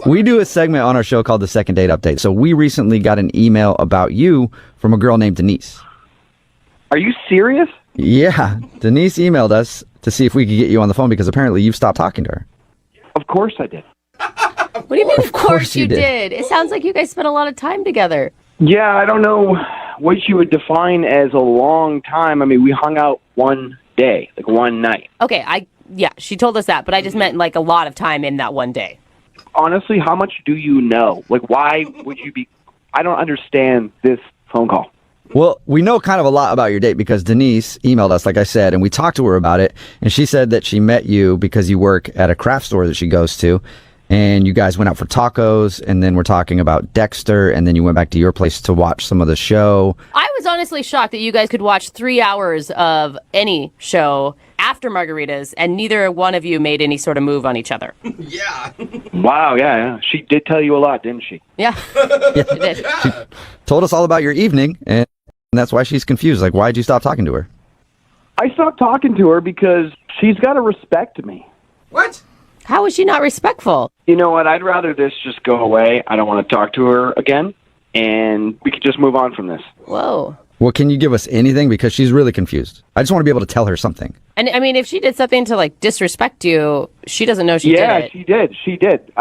We do a segment on our show called the Second Date Update. So we recently got an email about you from a girl named Denise. Are you serious? Yeah, Denise emailed us to see if we could get you on the phone because apparently you've stopped talking to her. Of course I did. What do you mean, of course you did? It sounds like you guys spent a lot of time together. Yeah, I don't know what you would define as a long time. I mean, we hung out one day, like one night. Okay, yeah, she told us that, but I just meant like a lot of time in that one day. Honestly, how much do you know? Like, why would you be... I don't understand this phone call. Well, we know kind of a lot about your date because Denise emailed us, like I said, and we talked to her about it. And she said that she met you because you work at a craft store that she goes to. And you guys went out for tacos, and then we're talking about Dexter, and then you went back to your place to watch some of the show. I was honestly shocked that you guys could watch 3 hours of any show after margaritas, and neither one of you made any sort of move on each other. Yeah. Wow, yeah. She did tell you a lot, didn't she? Yeah, she did. She told us all about your evening, and that's why she's confused. Like, why'd you stop talking to her? I stopped talking to her because she's got to respect me. What? How is she not respectful? You know what? I'd rather this just go away. I don't want to talk to her again, and we could just move on from this. Whoa. Well, can you give us anything? Because she's really confused. I just want to be able to tell her something. And I mean, if she did something to like disrespect you, she doesn't know she did it. Yeah, she did.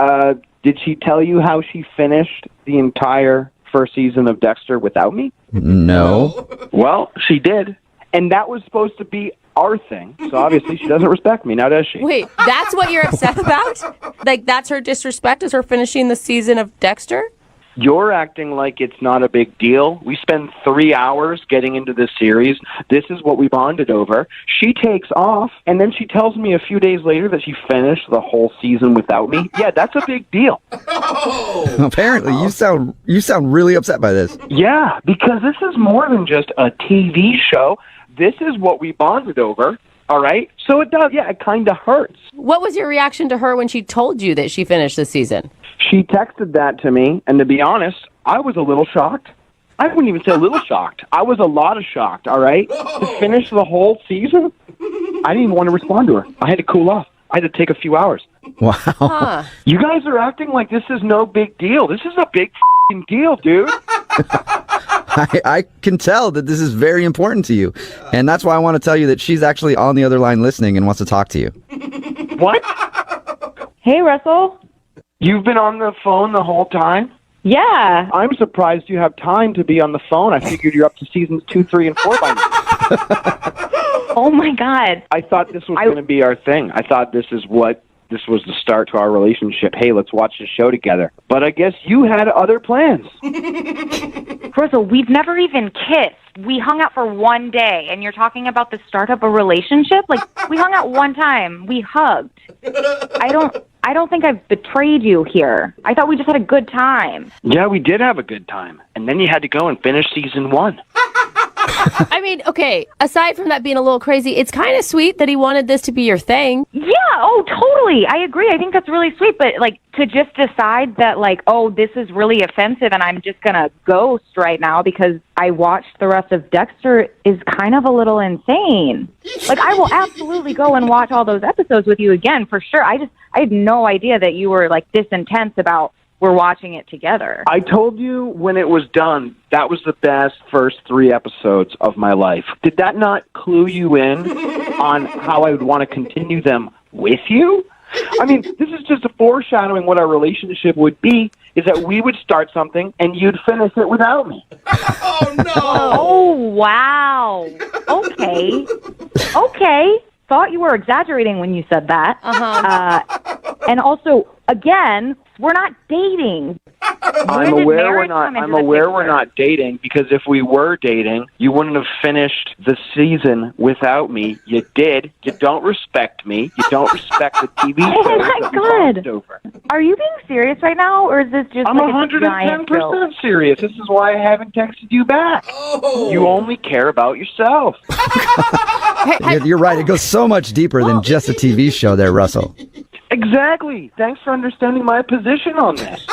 Did she tell you how she finished the entire first season of Dexter without me? No. Well, she did. And that was supposed to be our thing. So obviously she doesn't respect me now, does she? Wait, that's what you're upset about? Like, that's her disrespect, is her finishing the season of Dexter? You're acting like it's not a big deal. We spend 3 hours getting into this series. This is what we bonded over. She takes off, and then she tells me a few days later that she finished the whole season without me. Yeah, that's a big deal. Apparently, you sound really upset by this. Yeah, because this is more than just a TV show. This is what we bonded over, all right? So it does, yeah, it kind of hurts. What was your reaction to her when she told you that she finished the season? She texted that to me, and to be honest, I was a little shocked. I wouldn't even say a little shocked. I was a lot of shocked, all right? To finish the whole season, I didn't even want to respond to her. I had to cool off. I had to take a few hours. Wow. Huh. You guys are acting like this is no big deal. This is a big f***ing deal, dude. I can tell that this is very important to you. And that's why I want to tell you that she's actually on the other line listening and wants to talk to you. What? Hey, Russell. You've been on the phone the whole time? Yeah. I'm surprised you have time to be on the phone. I figured you're up to seasons 2, 3, and 4 by now. Oh, my God. I thought this was going to be our thing. I thought this was the start to our relationship. Hey, let's watch the show together. But I guess you had other plans. Russell, we've never even kissed. We hung out for one day, and you're talking about the start of a relationship? Like, we hung out one time. We hugged. I don't think I've betrayed you here. I thought we just had a good time. Yeah, we did have a good time. And then you had to go and finish season 1. I mean, okay, aside from that being a little crazy, it's kind of sweet that he wanted this to be your thing. Yeah, oh, totally. I agree. I think that's really sweet. But, like, to just decide that, like, oh, this is really offensive and I'm just going to ghost right now because I watched the rest of Dexter is kind of a little insane. Like, I will absolutely go and watch all those episodes with you again, for sure. I had no idea that you were, like, this intense about we're watching it together. I told you when it was done, that was the best first 3 episodes of my life. Did that not clue you in on how I would want to continue them with you? I mean, this is just a foreshadowing what our relationship would be, is that we would start something and you'd finish it without me. Oh, no. Oh, wow. Okay. Okay. Thought you were exaggerating when you said that. Uh-huh. And also, again, We're not dating. I'm aware we're not dating because if we were dating, you wouldn't have finished the season without me. You did. You don't respect me. You don't respect the TV show. Oh my God! Are you being serious right now, or is this just? I'm like 110% serious. This is why I haven't texted you back. Oh. You only care about yourself. You're right. It goes so much deeper than just a TV show there, Russell. Exactly. Thanks for understanding my position on this.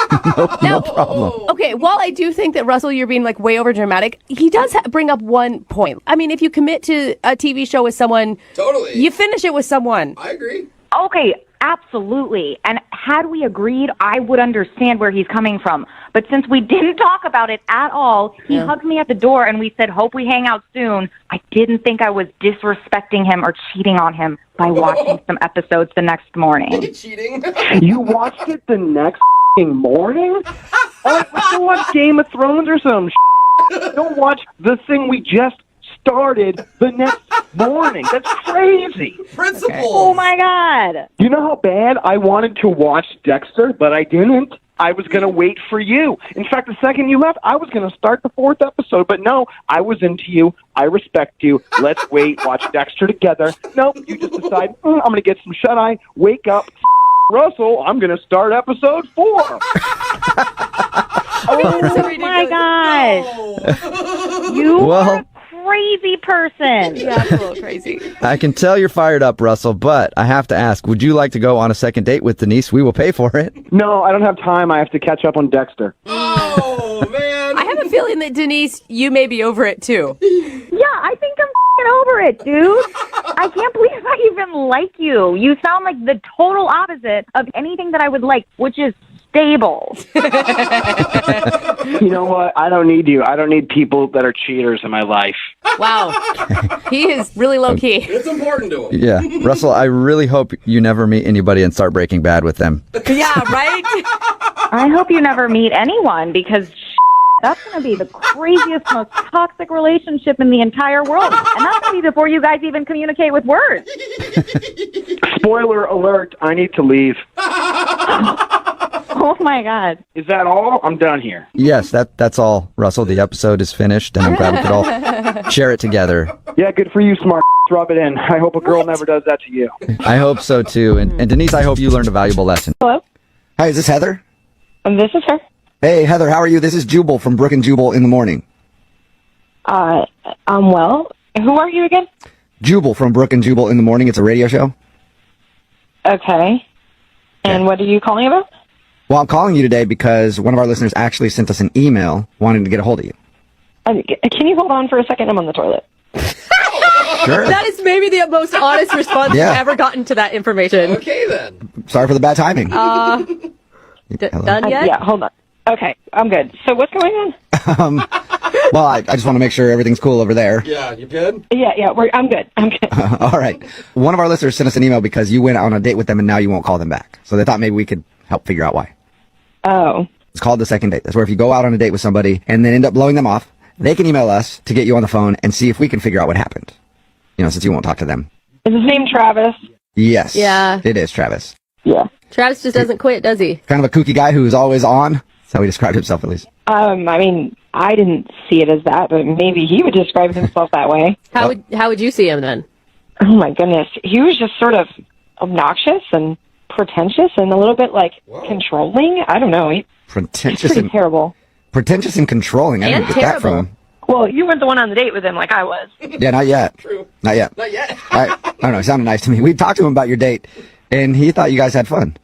No problem. Okay, while I do think that, Russell, you're being like way over dramatic, he does bring up one point. I mean, if you commit to a TV show with someone, Totally. you finish it with someone. I agree. Okay, absolutely. And had we agreed, I would understand where he's coming from. But since we didn't talk about it at all, he hugged me at the door and we said, hope we hang out soon. I didn't think I was disrespecting him or cheating on him by watching some episodes the next morning. Cheating? You watched it the next morning? Let's go watch Game of Thrones or some Don't watch the thing we just started the next morning. That's crazy. Principles. Okay. Oh my God. You know how bad I wanted to watch Dexter, but I didn't? I was going to wait for you. In fact, the second you left, I was going to start the 4th episode, but no, I was into you. I respect you. Let's wait, watch Dexter together. Nope, you just decide, I'm going to get some shut-eye, wake up, Russell, I'm going to start episode 4. Oh my gosh. You are a crazy person. Yeah, a little crazy. I can tell you're fired up, Russell, but I have to ask, would you like to go on a second date with Denise? We will pay for it. No, I don't have time. I have to catch up on Dexter. Oh, man. I have a feeling that, Denise, you may be over it, too. Yeah, I think I'm over it, dude. I can't believe I even like you. You sound like the total opposite of anything that I would like, which is stable. You know what? I don't need you. I don't need people that are cheaters in my life. Wow. He is really low-key. It's important to him. Yeah. Russell, I really hope you never meet anybody and start Breaking Bad with them. Yeah, right? I hope you never meet anyone because that's going to be the craziest, most toxic relationship in the entire world. And that's going to be before you guys even communicate with words. Spoiler alert, I need to leave. Oh, my God. Is that all? I'm done here. Yes, that's all, Russell. The episode is finished, and I'm glad we could all share it together. Yeah, good for you, smart. Rub it in. I hope a girl never does that to you. I hope so, too. And Denise, I hope you learned a valuable lesson. Hello? Hi, is this Heather? This is her. Hey, Heather, how are you? This is Jubal from Brooke and Jubal in the morning. I'm well. Who are you again? Jubal from Brooke and Jubal in the morning. It's a radio show. Okay. And what are you calling about? Well, I'm calling you today because one of our listeners actually sent us an email wanting to get a hold of you. Can you hold on for a second? I'm on the toilet. Sure. That is maybe the most honest response you've ever gotten to that information. Okay, then. Sorry for the bad timing. Done yet? Yeah, hold on. Okay, I'm good. So what's going on? Well, I just want to make sure everything's cool over there. Yeah, you good? Yeah, I'm good. I'm good. All right. One of our listeners sent us an email because you went on a date with them and now you won't call them back. So they thought maybe we could help figure out why. Oh. It's called the second date. That's where if you go out on a date with somebody and then end up blowing them off, they can email us to get you on the phone and see if we can figure out what happened. You know, since you won't talk to them. Is his name Travis? Yes. Yeah. It is Travis. Yeah. Travis just doesn't quit, does he? Kind of a kooky guy who's always on. That's how he described himself, at least. I mean, I didn't see it as that, but maybe he would describe himself that way. How would you see him then? Oh my goodness. He was just sort of obnoxious and pretentious and a little bit like controlling. I don't know. Pretentious pretty terrible. Pretentious and controlling. I didn't get that from him. Well, you weren't the one on the date with him like I was. Yeah, not yet. True. Not yet. Not yet. I don't know. It sounded nice to me. We talked to him about your date, and he thought you guys had fun.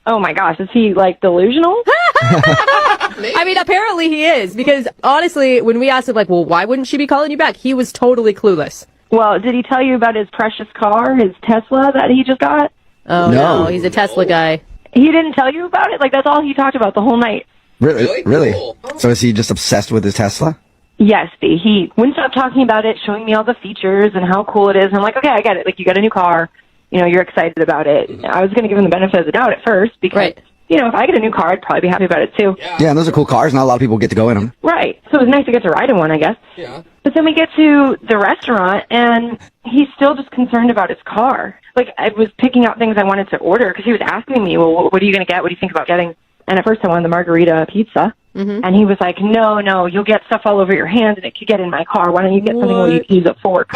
Oh my gosh, is he like delusional? I mean, apparently he is, because honestly, when we asked him, like, well, why wouldn't she be calling you back? He was totally clueless. Well, did he tell you about his precious car, his Tesla that he just got? Oh, no, he's a Tesla guy. He didn't tell you about it? Like, that's all he talked about the whole night. Really? Cool. So is he just obsessed with his Tesla? Yes, he wouldn't stop talking about it, showing me all the features and how cool it is. And I'm like, okay, I get it. Like, you got a new car. You know, you're excited about it. I was going to give him the benefit of the doubt at first because, you know, if I get a new car, I'd probably be happy about it too. Yeah, and those are cool cars. Not a lot of people get to go in them. Right. So it was nice to get to ride in one, I guess. Yeah. But then we get to the restaurant, and he's still just concerned about his car. Like, I was picking out things I wanted to order because he was asking me, well, what are you going to get? What do you think about getting? And at first I wanted the margarita pizza. Mm-hmm. And he was like, no, you'll get stuff all over your hands and it could get in my car. Why don't you get something where you can use a fork?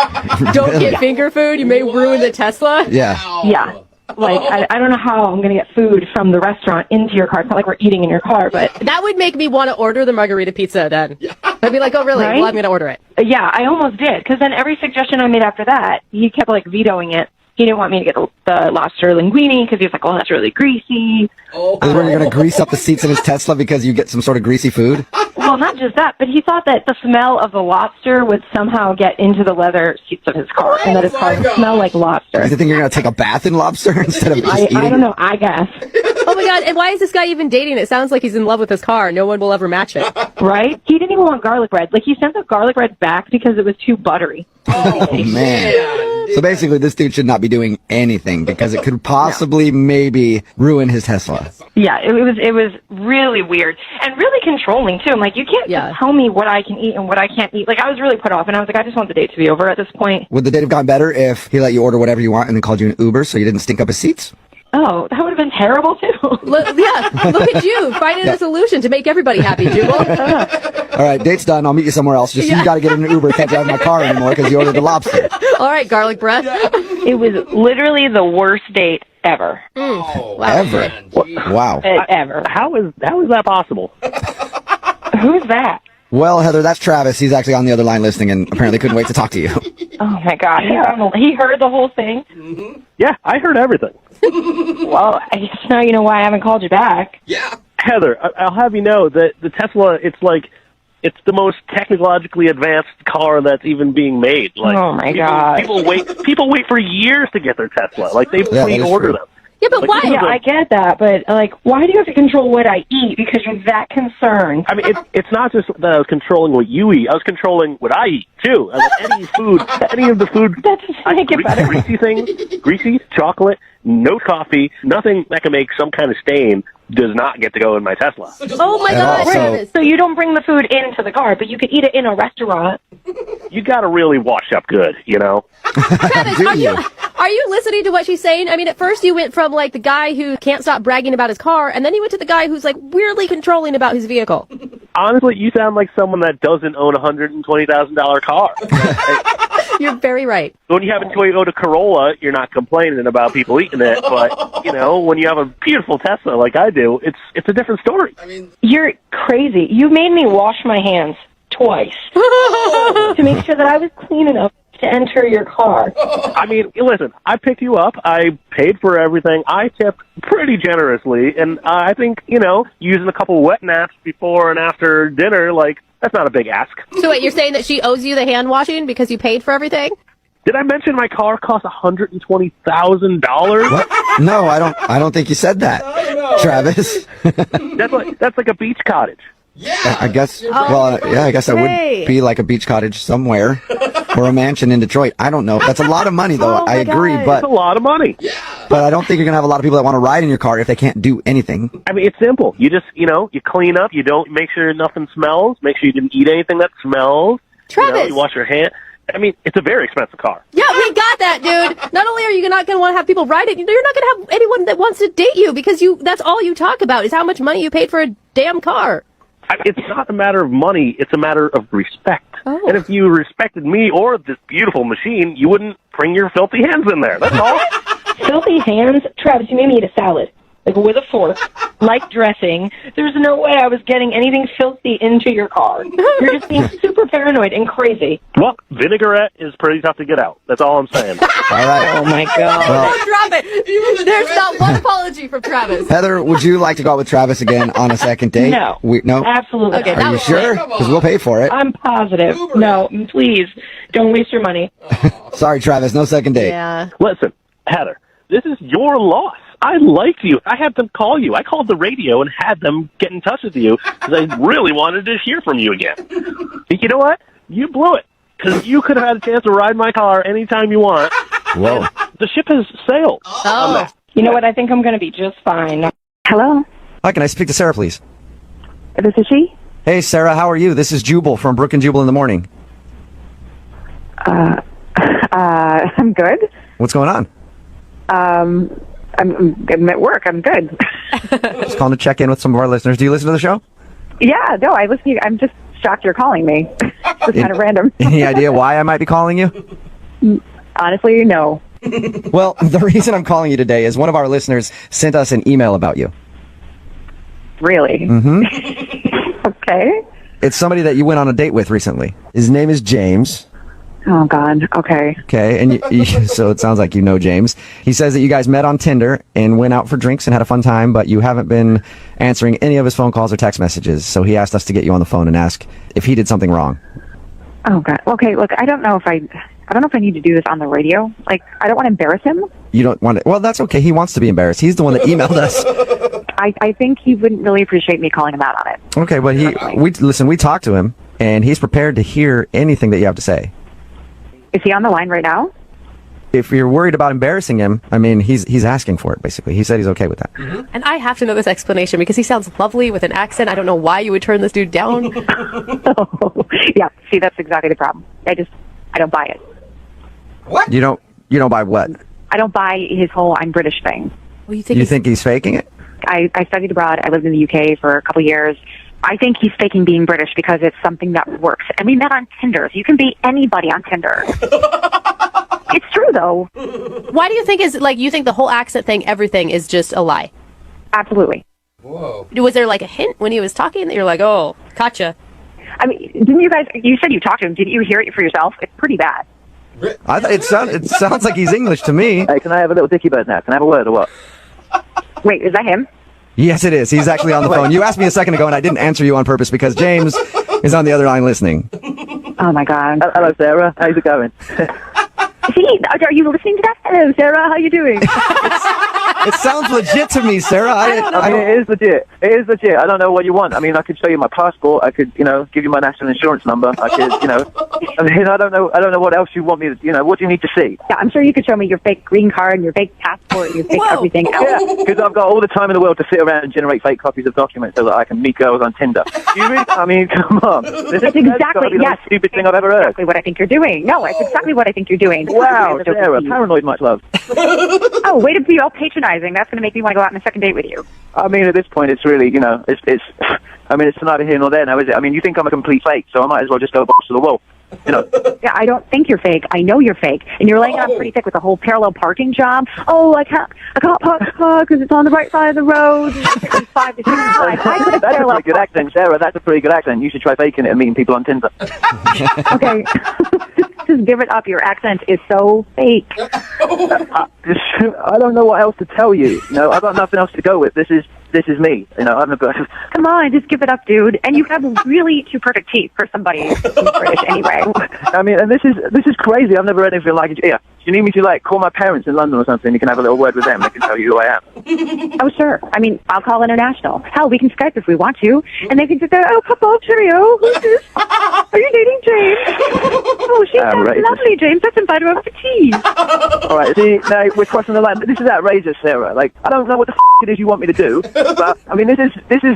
Don't get finger food. You may ruin the Tesla. Yeah. Yeah. Like, I don't know how I'm going to get food from the restaurant into your car. It's not like we're eating in your car, but... That would make me want to order the margarita pizza then. I'd be like, oh, really? Right? Well, I'm going to order it. Yeah, I almost did. Because then every suggestion I made after that, he kept, like, vetoing it. He didn't want me to get the lobster linguine because he was like, well, that's really greasy. Oh. Is where you're going to grease up the seats in his Tesla because you get some sort of greasy food? Well, not just that, but he thought that the smell of the lobster would somehow get into the leather seats of his car, and that his car would smell like lobster. Do you think you're going to take a bath in lobster instead of just eating? I don't know, I guess. Oh, my God. And why is this guy even dating? It sounds like he's in love with his car. No one will ever match it. Right? He didn't even want garlic bread. Like, he sent the garlic bread back because it was too buttery. Oh, man. So basically, this dude should not be doing anything because it could possibly maybe ruin his Tesla. Yeah, it was really weird and really controlling, too. I'm like, you can't just tell me what I can eat and what I can't eat. Like, I was really put off, and I was like, I just want the date to be over at this point. Would the date have gone better if he let you order whatever you want and then called you an Uber so you didn't stink up his seats? Oh, that would have been terrible, too. Look at you finding a solution to make everybody happy, Jubal. All right, date's done. I'll meet you somewhere else. Just you got to get in an Uber. Can't drive my car anymore because you ordered the lobster. All right, garlic bread. It was literally the worst date ever. Wow. Ever? Wow. Ever. How is that possible? Who's that? Well, Heather, that's Travis. He's actually on the other line listening and apparently couldn't wait to talk to you. Oh, my God. He heard the whole thing? Mm-hmm. Yeah, I heard everything. Well, I guess now you know why I haven't called you back. Yeah. Heather, I'll have you know that the Tesla, it's the most technologically advanced car that's even being made. Like, oh, my God. People wait for years to get their Tesla. Like, they pre-order them. Yeah, but why? Yeah, I get that, but, like, why do you have to control what I eat because you're that concerned? I mean, it's not just that I was controlling what you eat. I was controlling what I eat, too. And, like, any of the food... That doesn't make it better. Greasy things, greasy, chocolate, no coffee, nothing that can make some kind of stain does not get to go in my Tesla. Oh, my God. Right. So you don't bring the food into the car, but you could eat it in a restaurant. You got to really wash up good, you know? Travis, are you listening to what she's saying? I mean, at first you went from, like, the guy who can't stop bragging about his car, and then you went to the guy who's, like, weirdly controlling about his vehicle. Honestly, you sound like someone that doesn't own a $120,000 car. You're very right. When you have a Toyota Corolla, you're not complaining about people eating it, but, you know, when you have a beautiful Tesla like I do, it's a different story. I mean, you're crazy. You made me wash my hands twice to make sure that I was clean enough to enter your car. I mean, listen, I picked you up. I paid for everything. I tipped pretty generously, and I think, you know, using a couple wet naps before and after dinner, like, that's not a big ask. So wait, you're saying that she owes you the hand washing because you paid for everything? Did I mention my car cost $120,000? What? No, I don't think you said that, Travis. That's like a beach cottage. Yeah. I guess. I guess that would be like a beach cottage somewhere, or a mansion in Detroit. I don't know. That's a lot of money, though. I agree, but it's a lot of money. Yeah. But I don't think you're gonna have a lot of people that want to ride in your car if they can't do anything. I mean, it's simple. You just, you know, you clean up. You don't make sure nothing smells. Make sure you didn't eat anything that smells. Travis, you wash your hands. I mean, it's a very expensive car. Yeah, we got that, dude. Not only are you not going to want to have people ride it, you're not going to have anyone that wants to date you because that's all you talk about is how much money you paid for a damn car. It's not a matter of money. It's a matter of respect. Oh. And if you respected me or this beautiful machine, you wouldn't bring your filthy hands in there. That's all. Filthy hands? Travis, you made me eat a salad. Like, with a fork, like dressing. There's no way I was getting anything filthy into your car. You're just being super paranoid and crazy. Well, vinaigrette is pretty tough to get out. That's all I'm saying. All right. Oh, my God. Well, Drop it. There's not one apology from Travis. Heather, would you like to go out with Travis again on a second date? No. No? Absolutely. Okay, Are you sure? Because we'll pay for it. I'm positive. No, please, don't waste your money. Sorry, Travis, no second date. Yeah. Listen, Heather, this is your loss. I liked you. I had them call you. I called the radio and had them get in touch with you because I really wanted to hear from you again. You know what? You blew it because you could have had a chance to ride my car anytime you want. Whoa. The ship has sailed. Oh. You know what? I think I'm going to be just fine. Hello? Hi, can I speak to Sarah, please? This is she? Hey, Sarah, how are you? This is Jubal from Brooke and Jubal in the morning. I'm good. What's going on? I'm at work. I'm good. Just calling to check in with some of our listeners. Do you listen to the show? Yeah, no, I listen to you. I'm just shocked you're calling me. It's kind of random. Any idea why I might be calling you? Honestly, no. Well, the reason I'm calling you today is one of our listeners sent us an email about you. Really? Mm-hmm. Okay. It's somebody that you went on a date with recently. His name is James. Oh, God. Okay. Okay, and so it sounds like you know James. He says that you guys met on Tinder and went out for drinks and had a fun time, but you haven't been answering any of his phone calls or text messages. So he asked us to get you on the phone and ask if he did something wrong. Oh, God. Okay, look, I don't know if I need to do this on the radio. Like, I don't want to embarrass him. You don't want to... Well, that's okay. He wants to be embarrassed. He's the one that emailed us. I think he wouldn't really appreciate me calling him out on it. Okay, but we talked to him, and he's prepared to hear anything that you have to say. Is he on the line right now? If you're worried about embarrassing him, I mean, he's asking for it, basically. He said he's okay with that. Mm-hmm. And I have to know this explanation because he sounds lovely with an accent. I don't know why you would turn this dude down. Yeah, see, that's exactly the problem. I don't buy it. What? You don't buy what? I don't buy his whole I'm British thing. Well, you think he's faking it? I studied abroad. I lived in the UK for a couple years. I think he's faking being British because it's something that works. And we met on Tinder. So you can be anybody on Tinder. It's true, though. Why do you think you think the whole accent thing, everything is just a lie? Absolutely. Whoa. Was there like a hint when he was talking that you're like, oh, gotcha? I mean, didn't you said you talked to him. Didn't you hear it for yourself? It's pretty bad. It sounds like he's English to me. Hey, can I have a little dicky bird now? Can I have a word or what? Wait, is that him? Yes, it is. He's actually on the phone. You asked me a second ago, and I didn't answer you on purpose because James is on the other line listening. Oh, my God. Hello, Sarah. How's it going? See, are you listening to that? Hello, Sarah. How you doing? It sounds legit to me, Sarah. I mean, it is legit. It is legit. I don't know what you want. I mean, I could show you my passport. I could, give you my national insurance number. I could, I mean, I don't know what else you want me to, what do you need to see? Yeah, I'm sure you could show me your fake green card and your fake passport and your fake everything else. Yeah, because I've got all the time in the world to sit around and generate fake copies of documents so that I can meet girls on Tinder. You really, I mean, come on. That's exactly, the stupid thing I've ever heard. Exactly what I think you're doing. No, it's exactly what I think you're doing. Wow, Sarah, paranoid, much love. Oh, way to be all patronizing. That's going to make me want to go out on a second date with you. I mean, at this point, it's really, I mean, it's neither here nor there now, is it? I mean, you think I'm a complete fake, so I might as well just go box to the wall. Yeah, I don't think you're fake. I know you're fake, and you're laying on pretty thick with the whole parallel parking job. Oh, I can't park the car because it's on the right side of the road. 5 to 6 times. That's a pretty good accent, Sarah. That's a pretty good accent. You should try faking it and meeting people on Tinder. Okay, just give it up. Your accent is so fake. I don't know what else to tell you. I've got nothing else to go with. This is me. I've never. Come on, just give it up, dude. And you have really two perfect teeth for somebody who's British, anyway. I mean, and this is crazy. I've never heard anything like it. Yeah, you need me to call my parents in London or something? You can have a little word with them. They can tell you who I am. Oh, sure. I mean, I'll call international. Hell, we can Skype if we want to, and they can just go, "Oh, Papa, cheerio. Who's this? Are you dating James? Oh, she's lovely, James. Let's invite her over for tea." All right. See, now we're crossing the line. This is outrageous, Sarah. Like, I don't know what the it is you want me to do, but I mean, this is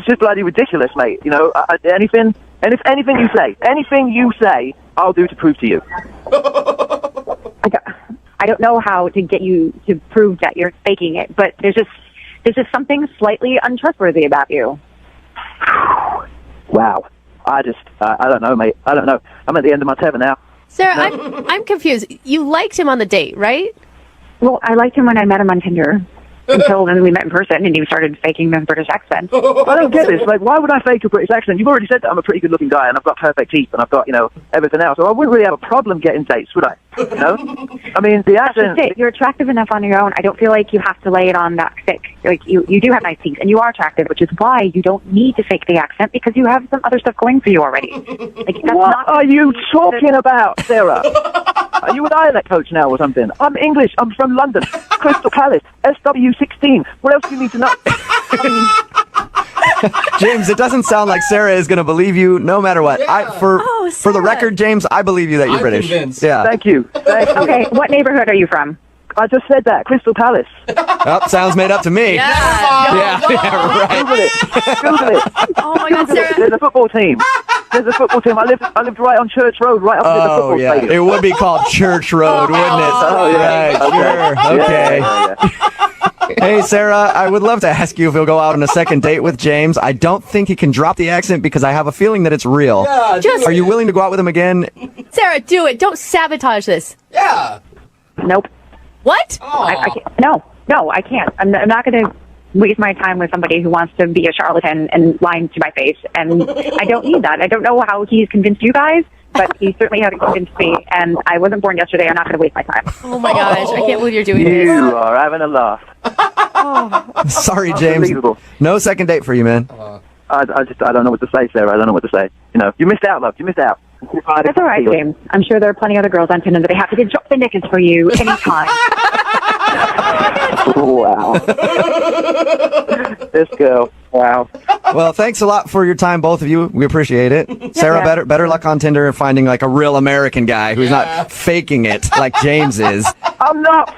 just bloody ridiculous, mate. Anything you say, I'll do to prove to you. I don't know how to get you to prove that you're faking it, but there's just something slightly untrustworthy about you. Wow. I don't know, mate. I don't know. I'm at the end of my tether now. Sarah, I'm confused. You liked him on the date, right? Well, I liked him when I met him on Tinder. Until then we met in person and he started faking the British accent. I don't get this. Like, why would I fake a British accent? You've already said that I'm a pretty good-looking guy and I've got perfect teeth and I've got, everything else. So I wouldn't really have a problem getting dates, would I? I mean, the accent... You're attractive enough on your own. I don't feel like you have to lay it on that thick. Like, you do have nice teeth and you are attractive, which is why you don't need to fake the accent because you have some other stuff going for you already. Like, what are you talking about, Sarah? Are you a dialect coach now or something? I'm English. I'm from London. Crystal Palace. SW16. What else do you need to know? James, it doesn't sound like Sarah is going to believe you no matter what. For the record, James, I believe you that you're British. Convinced. Yeah. Thank you. Okay, what neighborhood are you from? I just said that. Crystal Palace. Oh, sounds made up to me. Yeah, right. Google it. Google it. Oh my God, Sarah. There's a football team. I lived right on Church Road, right up near the football stadium. It would be called Church Road, wouldn't it? Oh, yeah. Right, sure. Okay. Yeah. Hey, Sarah, I would love to ask you if you'll go out on a second date with James. I don't think he can drop the accent because I have a feeling that it's real. Yeah, Are you willing to go out with him again? Sarah, do it. Don't sabotage this. Yeah. Nope. What? I can't. No, I can't. I'm not going to waste my time with somebody who wants to be a charlatan and lying to my face. And I don't need that. I don't know how he's convinced you guys, but he certainly hasn't convinced me. And I wasn't born yesterday. I'm not going to waste my time. Oh my gosh, I can't believe you're doing this. You are having a laugh. Sorry, James. Unbelievable. No second date for you, man. I don't know what to say, Sarah. I don't know what to say. You know, you missed out, love. You missed out. That's all right, James. I'm sure there are plenty of other girls on Tinder that are happy to drop the knickers for you anytime. Wow. This girl. Wow. Well, thanks a lot for your time, both of you. We appreciate it. Sarah, better luck on Tinder and finding like a real American guy who's not faking it like James is. I'm not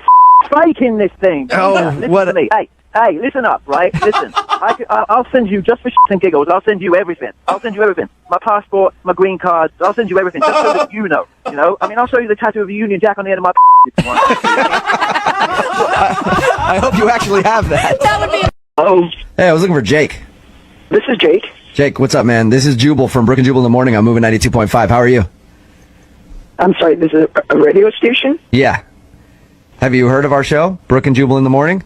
faking this thing. Oh, listen what? to me. Hey, listen up, right? Listen. I'll send you, just for shits and giggles, I'll send you everything. My passport, my green card. I'll send you everything just so that you know. You know? I mean, I'll show you the tattoo of a Union Jack on the end of my if you want. I hope you actually have that. That would be. Oh. Hey, I was looking for Jake. This is Jake. Jake, what's up, man? This is Jubal from Brooke and Jubal in the morning. I'm moving 92.5. How are you? I'm sorry, this is a radio station? Yeah. Have you heard of our show, Brooke and Jubal in the morning?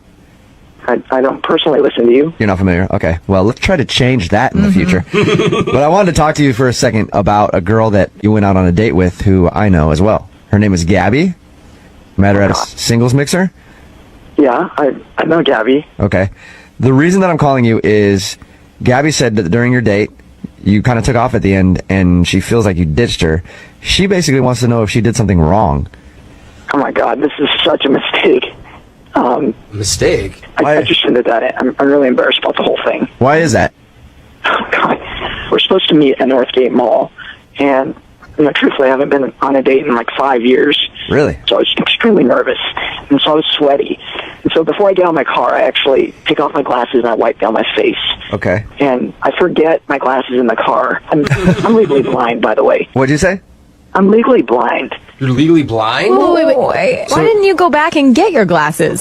I don't personally listen to you. You're not familiar? Okay. Well, let's try to change that in the future. But I wanted to talk to you for a second about a girl that you went out on a date with who I know as well. Her name is Gabby. Met her at a singles mixer? Yeah, I know Gabby. Okay. The reason that I'm calling you is Gabby said that during your date, you kind of took off at the end and she feels like you ditched her. She basically wants to know if she did something wrong. Oh my God, this is such a mistake. Mistake? I just shouldn't have done it. I'm really embarrassed about the whole thing. Why is that? Oh God, we're supposed to meet at Northgate Mall, and truthfully, I haven't been on a date in like 5 years. Really? So I was extremely nervous, and so I was sweaty. And so before I get out of my car, I actually take off my glasses and I wipe down my face. Okay. And I forget my glasses in the car. I'm legally blind, by the way. What'd you say? I'm legally blind. You're legally blind? Oh, wait. Why didn't you go back and get your glasses?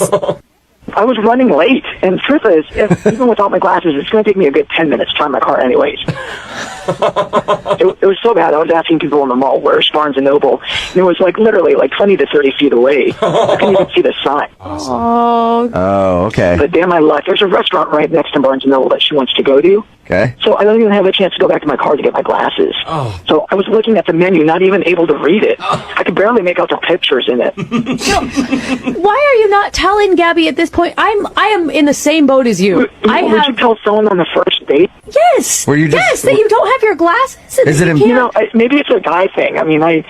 I was running late, and the truth is, even without my glasses, it's going to take me a good 10 minutes to find my car anyways. It was so bad, I was asking people in the mall, where's Barnes & Noble? And it was like literally like 20 to 30 feet away. I couldn't even see the sign. Oh, okay. But damn my luck, there's a restaurant right next to Barnes & Noble that she wants to go to. Okay. So I don't even have a chance to go back to my car to get my glasses. Oh. So I was looking at the menu, not even able to read it. I could barely make out the pictures in it. Why are you not telling Gabby at this point? I am in the same boat as you. Would you tell someone on the first date? Yes. Were you just- yes, that you don't have your glasses. Is it? Maybe it's a guy thing. I mean, I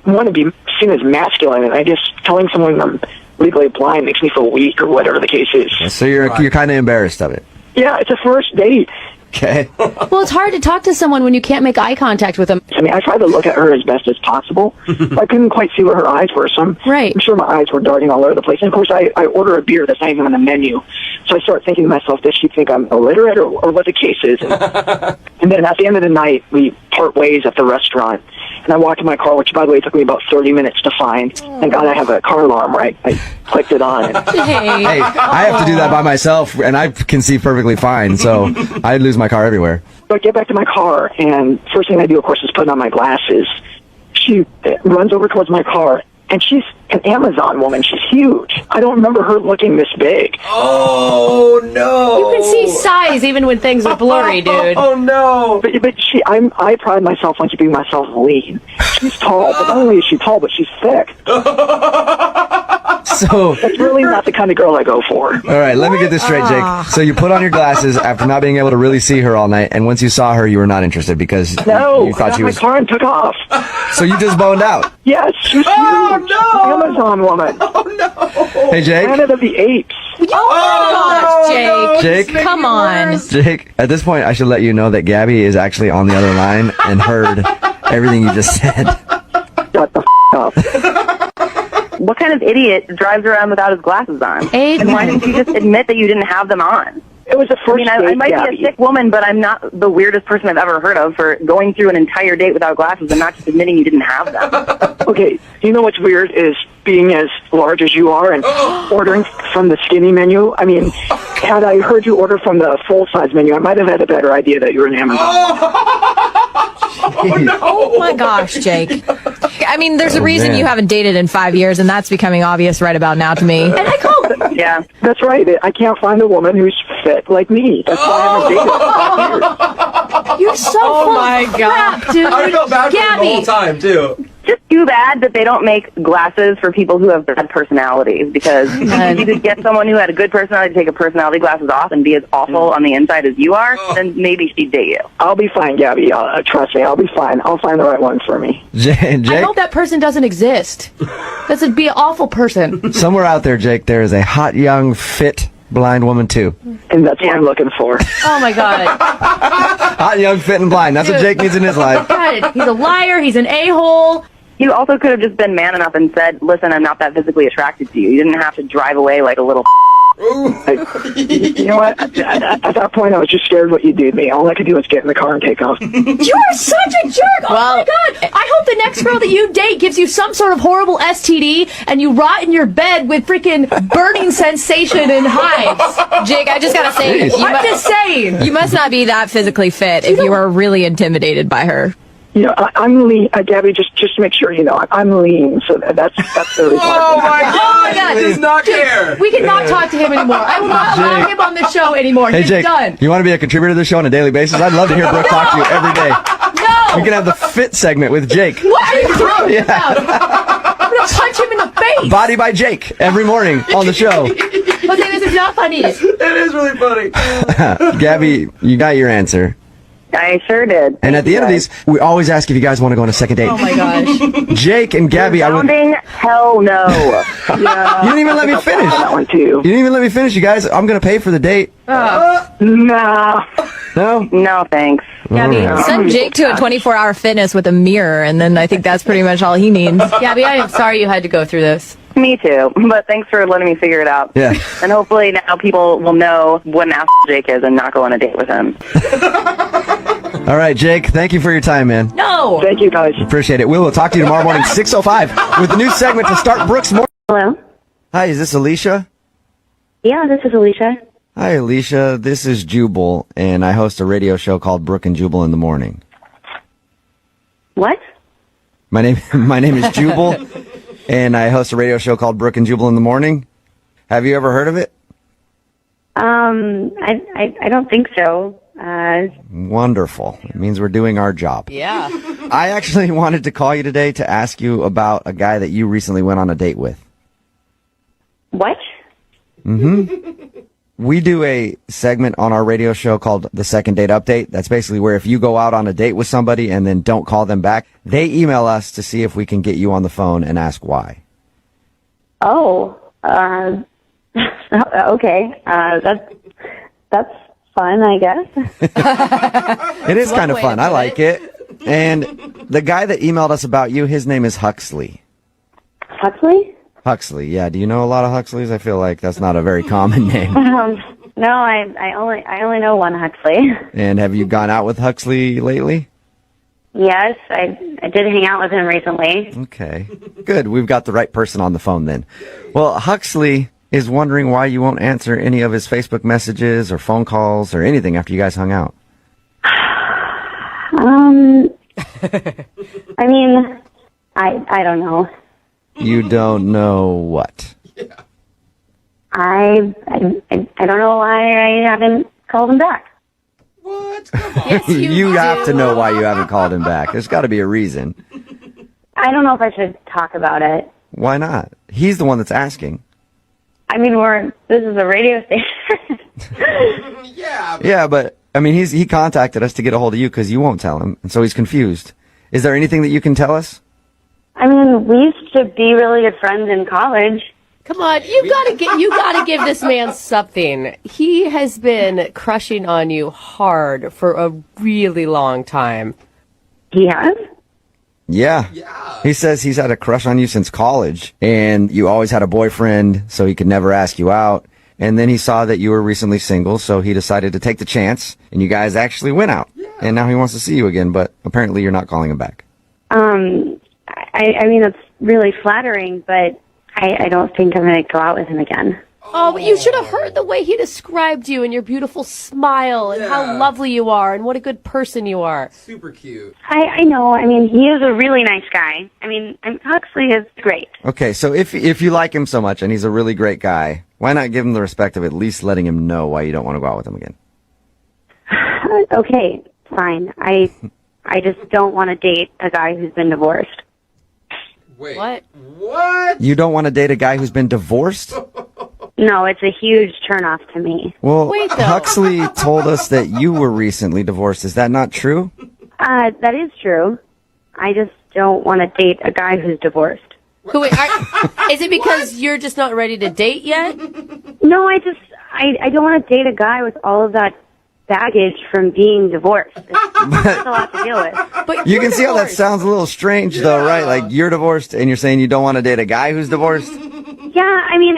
want to be seen as masculine, and I guess telling someone I'm legally blind makes me feel weak or whatever the case is. So you're kind of embarrassed of it. Yeah, it's a first date. Okay. Well, it's hard to talk to someone when you can't make eye contact with them. I mean, I tried to look at her as best as possible. I couldn't quite see where her eyes were, so I'm sure my eyes were darting all over the place. And, of course, I order a beer that's not even on the menu. So I start thinking to myself, does she think I'm illiterate or what the case is? And then at the end of the night, we part ways at the restaurant. And I walk in my car, which, by the way, took me about 30 minutes to find. Thank God I have a car alarm, right? I clicked it on. Hey, I have to do that by myself, and I can see perfectly fine, so I lose my car everywhere. So I get back to my car, and first thing I do, of course, is put on my glasses. She runs over towards my car, and she's an Amazon woman. She's huge. I don't remember her looking this big. Oh, no. You can see size even when things are blurry, dude. Oh, no. But I pride myself on keeping myself lean. She's tall, but not only is she tall, but she's thick. So that's really not the kind of girl I go for. All right, let me get this straight, Jake. So you put on your glasses after not being able to really see her all night, and once you saw her, you were not interested because you I thought got she my was. car and took off. So you just boned out. Yes, she's huge. Amazon woman. Hey, Jake. Planet of the Apes. Oh, gosh, Jake. Jake. Come on. Jake, at this point, I should let you know that Gabby is actually on the other line and heard everything you just said. Shut the up. What kind of idiot drives around without his glasses on? And why didn't you just admit that you didn't have them on? It was a first I date, might Gabby. be a sick woman, but I'm not the weirdest person I've ever heard of for going through an entire date without glasses and not just admitting you didn't have them. Okay, you know what's weird is being as large as you are and ordering from the skinny menu. I mean, had I heard you order from the full-size menu, I might have had a better idea that you were an Amazon. Oh my gosh, Jake. I mean, there's a reason man. you haven't dated in 5 years, and that's becoming obvious right about now to me. And I called. Yeah, that's right. I can't find a woman who's fit like me. That's why I haven't dated. You're so full of crap, dude. I felt bad for him the Gabby. whole time, too. Just too bad that they don't make glasses for people who have bad personalities, because if you could get someone who had a good personality to take a personality glasses off and be as awful on the inside as you are, then maybe she'd date you. I'll be fine, Gabby. Trust me, I'll be fine. I'll find the right one for me. Jake, I hope that person doesn't exist. That would be an awful person. somewhere out there, Jake, there is a hot, young, fit, blind woman, too. And that's what I'm looking for. Oh my god. Hot, young, fit, and blind. That's what Jake needs in his life. God, he's a liar. He's an a-hole. You also could have just been man enough and said, listen, I'm not that physically attracted to you. You didn't have to drive away like a little You know what? At that point, I was just scared what you did to me. All I could do was get in the car and take off. You are such a jerk! Oh my god! I hope the next girl that you date gives you some sort of horrible STD and you rot in your bed with freaking burning sensation and hives. Jake, I just gotta say, I'm just saying. You must not be that physically fit if you are really intimidated by her. You know, I'm lean. Gabby, just to make sure you know, I'm lean. So that's the reason. Oh my Oh my god! He does not care. We cannot talk to him anymore. I will not allow him on this show anymore. Hey, He's Jake, done. you want to be a contributor to the show on a daily basis? I'd love to hear Brooke talk to you every day. No! We can have the fit segment with Jake. What are you talking about? I'm gonna punch him in the face. Body by Jake every morning on the show. Jose, this is not funny. It is really funny. Gabby, you got your answer. I sure did. And at the end of these, we always ask if you guys want to go on a second date. Oh my gosh. Jake and Gabby, Sounding hell no. Yeah, you didn't even let me finish. that one too. You didn't even let me finish, you guys. I'm going to pay for the date. Nah. No? No, thanks. Gabby, All right. send Jake to a 24-hour fitness with a mirror, and then I think that's pretty much all he needs. Gabby, I am sorry you had to go through this. Me too, but thanks for letting me figure it out. Yeah. And hopefully now people will know what an asshole Jake is and not go on a date with him. All right, Jake, thank you for your time, man. No! Thank you, guys. Appreciate it. We will talk to you tomorrow morning, 6:05, with the new segment to start Brooke's morning. Hello? Hi, is this Alicia? Yeah, this is Alicia. Hi, Alicia. This is Jubal, and I host a radio show called Brooke and Jubal in the Morning. What? My name is Jubal, and I host a radio show called Brooke and Jubal in the Morning. Have you ever heard of it? I don't think so. Wonderful. It means we're doing our job. Yeah. I actually wanted to call you today to ask you about a guy that you recently went on a date with. What? Mm-hmm. We do a segment on our radio show called The Second Date Update. That's basically where if you go out on a date with somebody and then don't call them back, they email us to see if we can get you on the phone and ask why. Oh, okay. That's fun, I guess. It is kind of fun. I like it. And the guy that emailed us about you, his name is Huxley. Huxley? Huxley, yeah. Do you know a lot of Huxleys? I feel like that's not a very common name. No, I only know one Huxley. And have you gone out with Huxley lately? Yes, I did hang out with him recently. Okay. Good. We've got the right person on the phone then. Well, Huxley is wondering why you won't answer any of his Facebook messages or phone calls or anything after you guys hung out. I mean, I don't know. You don't know what? I don't know why I haven't called him back. You have to know why you haven't called him back. There's got to be a reason. I don't know if I should talk about it. Why not? He's the one that's asking. I mean, this is a radio station. Yeah, but I mean, he contacted us to get a hold of you because you won't tell him, and so he's confused. Is there anything that you can tell us? I mean, we used to be really good friends in college. Come on, you gotta give this man something. He has been crushing on you hard for a really long time. He has? Yeah. He says he's had a crush on you since college, and you always had a boyfriend, so he could never ask you out. And then he saw that you were recently single, so he decided to take the chance, and you guys actually went out. And now he wants to see you again, but apparently you're not calling him back. I mean, it's really flattering, but I don't think I'm going to go out with him again. Oh, but you should have heard the way he described you and your beautiful smile and how lovely you are and what a good person you are. Super cute. I know. I mean, he is a really nice guy. I mean, Huxley is great. Okay, so if you like him so much and he's a really great guy, why not give him the respect of at least letting him know why you don't want to go out with him again? Okay, fine. I just don't want to date a guy who's been divorced. Wait. What? You don't want to date a guy who's been divorced? No, it's a huge turnoff to me. Well, Wait, though. Huxley told us that you were recently divorced. Is that not true? That is true. I just don't want to date a guy who's divorced. Wait, is it because you're just not ready to date yet? No, I don't want to date a guy with all of that baggage from being divorced. It's a lot to deal with. But You can see how that sounds a little strange, though, right? Like, you're divorced, and you're saying you don't want to date a guy who's divorced? Yeah, I mean,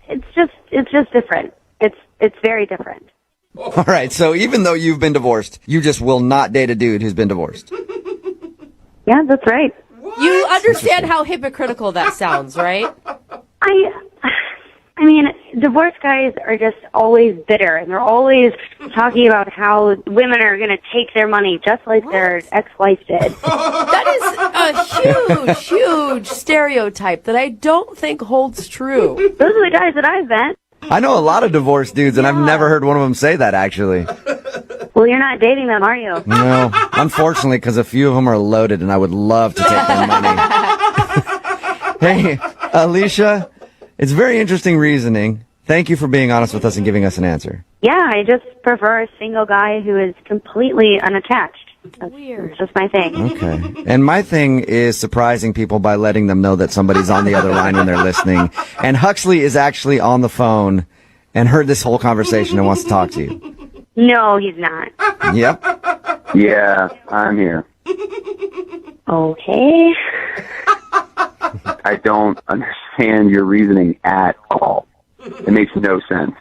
it's just different. It's very different. All right, so even though you've been divorced, you just will not date a dude who's been divorced. Yeah, that's right. You understand how hypocritical that sounds, right? I mean, divorced guys are just always bitter, and they're always talking about how women are going to take their money just like their ex-wife did. That is a huge stereotype that I don't think holds true. Those are the guys that I've met. I know a lot of divorced dudes, and I've never heard one of them say that, actually. Well, you're not dating them, are you? No, unfortunately, because a few of them are loaded, and I would love to take their money. Hey, Alicia, it's very interesting reasoning. Thank you for being honest with us and giving us an answer. Yeah, I just prefer a single guy who is completely unattached. Weird. It's just my thing. Okay. And my thing is surprising people by letting them know that somebody's on the other line when they're listening. And Huxley is actually on the phone and heard this whole conversation and wants to talk to you. No, he's not. Yep. Yeah, I'm here. Okay. I don't understand your reasoning at all. It makes no sense.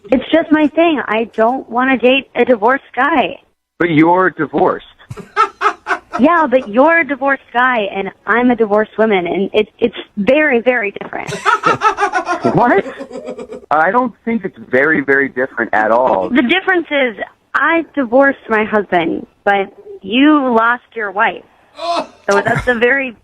It's just my thing. I don't want to date a divorced guy. But you're divorced. Yeah, but you're a divorced guy, and I'm a divorced woman, and it's very, very different. What? I don't think it's very, very different at all. The difference is I divorced my husband, but you lost your wife. So it's a very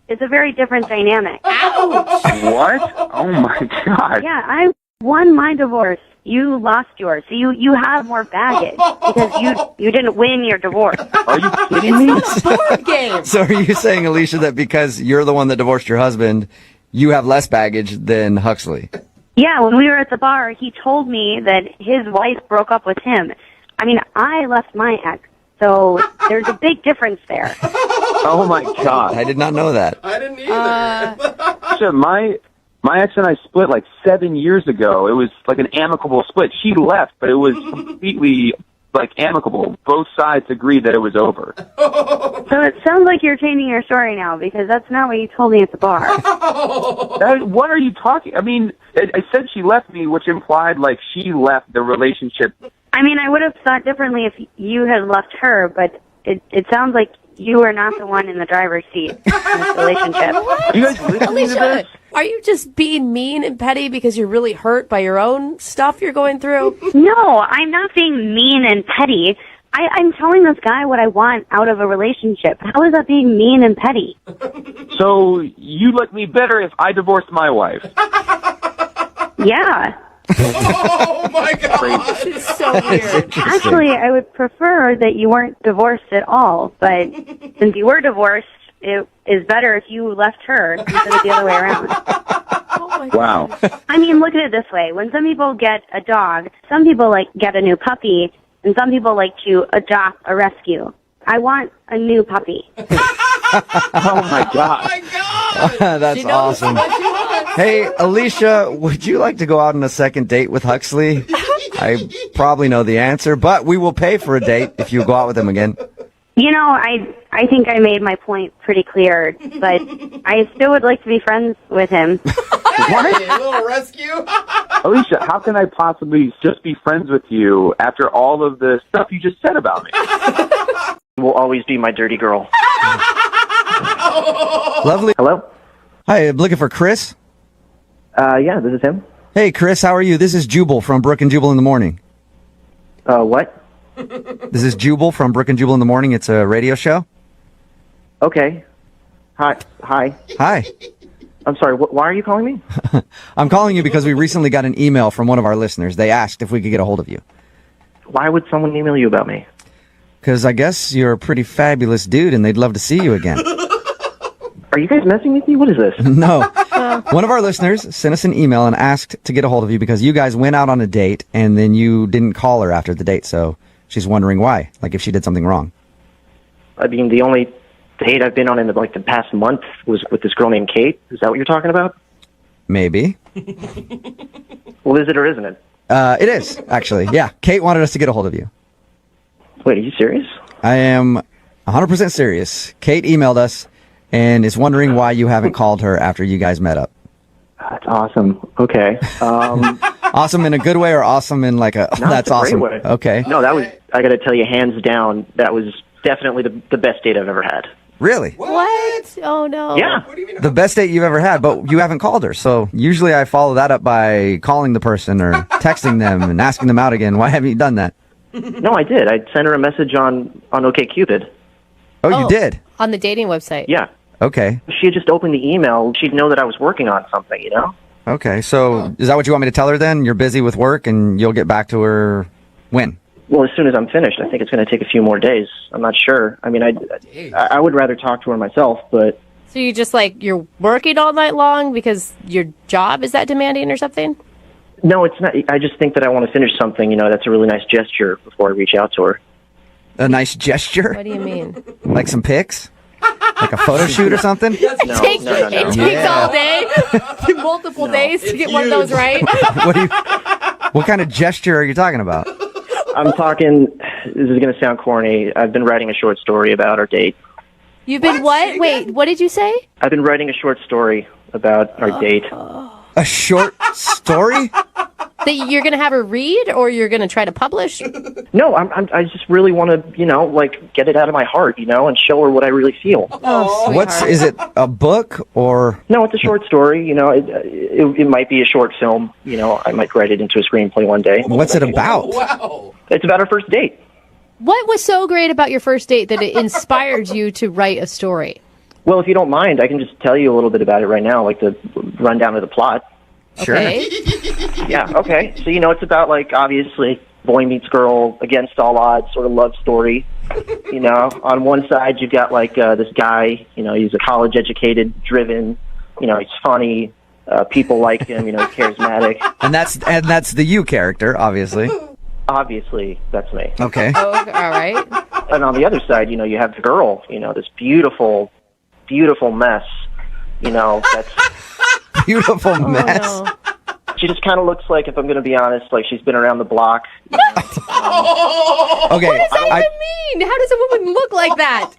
different dynamic. What? Oh my God. Yeah, I won my divorce. You lost yours. So you have more baggage because you didn't win your divorce. Are you kidding me? It's not a board game. So are you saying, Alicia, that because you're the one that divorced your husband, you have less baggage than Huxley? Yeah, when we were at the bar, he told me that his wife broke up with him. I mean, I left my ex, so there's a big difference there. Oh my God. I did not know that. I didn't either. So my ex and I split like 7 years ago. It was like an amicable split. She left, but it was completely like amicable. Both sides agreed that it was over. So it sounds like you're changing your story now because that's not what you told me at the bar. What are you talking? I mean, I said she left me, which implied like she left the relationship. I mean, I would have thought differently if you had left her, but it sounds like you are not the one in the driver's seat in this relationship. You guys listening Alicia, to this? are you just being mean and petty because you're really hurt by your own stuff you're going through? No, I'm not being mean and petty. I'm telling this guy what I want out of a relationship. How is that being mean and petty? So you like me better if I divorced my wife? Yeah. Oh my God. This is so weird. Actually, I would prefer that you weren't divorced at all, but since you were divorced, it is better if you left her instead of the other way around. Wow. I mean, look at it this way. When some people get a dog, some people like get a new puppy, and some people like to adopt a rescue. I want a new puppy. Oh my God. That's awesome. Hey, Alicia, would you like to go out on a second date with Huxley? I probably know the answer, but we will pay for a date if you go out with him again. You know, I think I made my point pretty clear, but I still would like to be friends with him. What? A little rescue. Alicia, how can I possibly just be friends with you after all of the stuff you just said about me? Will always be my dirty girl. Lovely. Hello? Hi, I'm looking for Chris. Yeah, this is him. Hey, Chris, how are you? This is Jubal from Brooke and Jubal in the Morning. What? This is Jubal from Brooke and Jubal in the Morning. It's a radio show. Okay. Hi. Hi. I'm sorry, why are you calling me? I'm calling you because we recently got an email from one of our listeners. They asked if we could get a hold of you. Why would someone email you about me? Because I guess you're a pretty fabulous dude and they'd love to see you again. Are you guys messing with me? What is this? No. One of our listeners sent us an email and asked to get a hold of you because you guys went out on a date and then you didn't call her after the date. So she's wondering why, like if she did something wrong. I mean, the only date I've been on in the past month was with this girl named Kate. Is that what you're talking about? Maybe. Well, is it or isn't it? It is, actually. Yeah. Kate wanted us to get a hold of you. Wait, are you serious? I am 100% serious. Kate emailed us and is wondering why you haven't called her after you guys met up. That's awesome. Okay. Awesome in a good way or awesome in like a, No, that's it's a great awesome. way. Okay. No, that was, I got to tell you, hands down, that was definitely the best date I've ever had. Really? What? Oh, no. Yeah. The best date you've ever had, but you haven't called her. So usually I follow that up by calling the person or texting them and asking them out again. Why haven't you done that? No, I did. I sent her a message on OkCupid. Oh, you did? On the dating website. Yeah. Okay. If she had just opened the email, she'd know that I was working on something, you know? Okay. So is that what you want me to tell her then? You're busy with work and you'll get back to her when? Well, as soon as I'm finished. I think it's going to take a few more days. I'm not sure. I mean, I would rather talk to her myself, but... So you just you're working all night long because your job is that demanding or something? No, it's not. I just think that I want to finish something, you know, that's a really nice gesture before I reach out to her. A nice gesture? What do you mean? Like some pics? Like a photo shoot or something? No, It takes Yeah. all day, multiple days to get one of those right. What kind of gesture are you talking about? I'm talking, this is going to sound corny, I've been writing a short story about our date. You've been what? Wait, what did you say? I've been writing a short story about our date. A short story? That you're going to have her read or you're going to try to publish? No, I just really want to, you know, get it out of my heart, you know, and show her what I really feel. Oh, is it a book or? No, it's a short story, you know, it might be a short film, you know, I might write it into a screenplay one day. What's it about? Wow. It's about our first date. What was so great about your first date that it inspired you to write a story? Well, if you don't mind, I can just tell you a little bit about it right now, like the rundown of the plot. Sure. Okay. Yeah, okay. So, you know, it's about, obviously, boy meets girl, against all odds, sort of love story. You know, on one side, you've got, this guy, you know, he's a college-educated, driven, you know, he's funny, people like him, you know, he's charismatic. And that's the you character, obviously. Obviously, that's me. Okay. Oh, all right. And on the other side, you know, you have the girl, you know, this beautiful, beautiful mess, you know, that's... Beautiful mess. No. She just kind of looks like, if I'm going to be honest, like she's been around the block. Okay. What does that even mean? How does a woman look like that?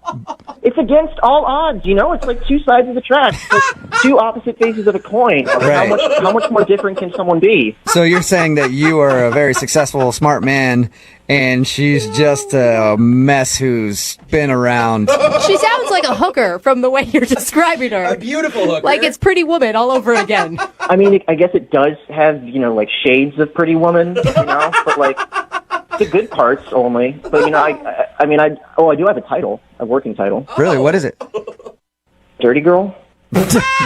It's against all odds, you know? It's like two sides of the track. Like two opposite faces of a coin. Like Right. how much more different can someone be? So you're saying that you are a very successful, smart man, and she's just a mess who's been around. She sounds like a hooker from the way you're describing her. A beautiful hooker. Like it's Pretty Woman all over again. I mean, I guess it does have, you know, shades of Pretty Woman, you know? But, the good parts only. But, you know, I do have a title, a working title. Really? What is it? Dirty Girl?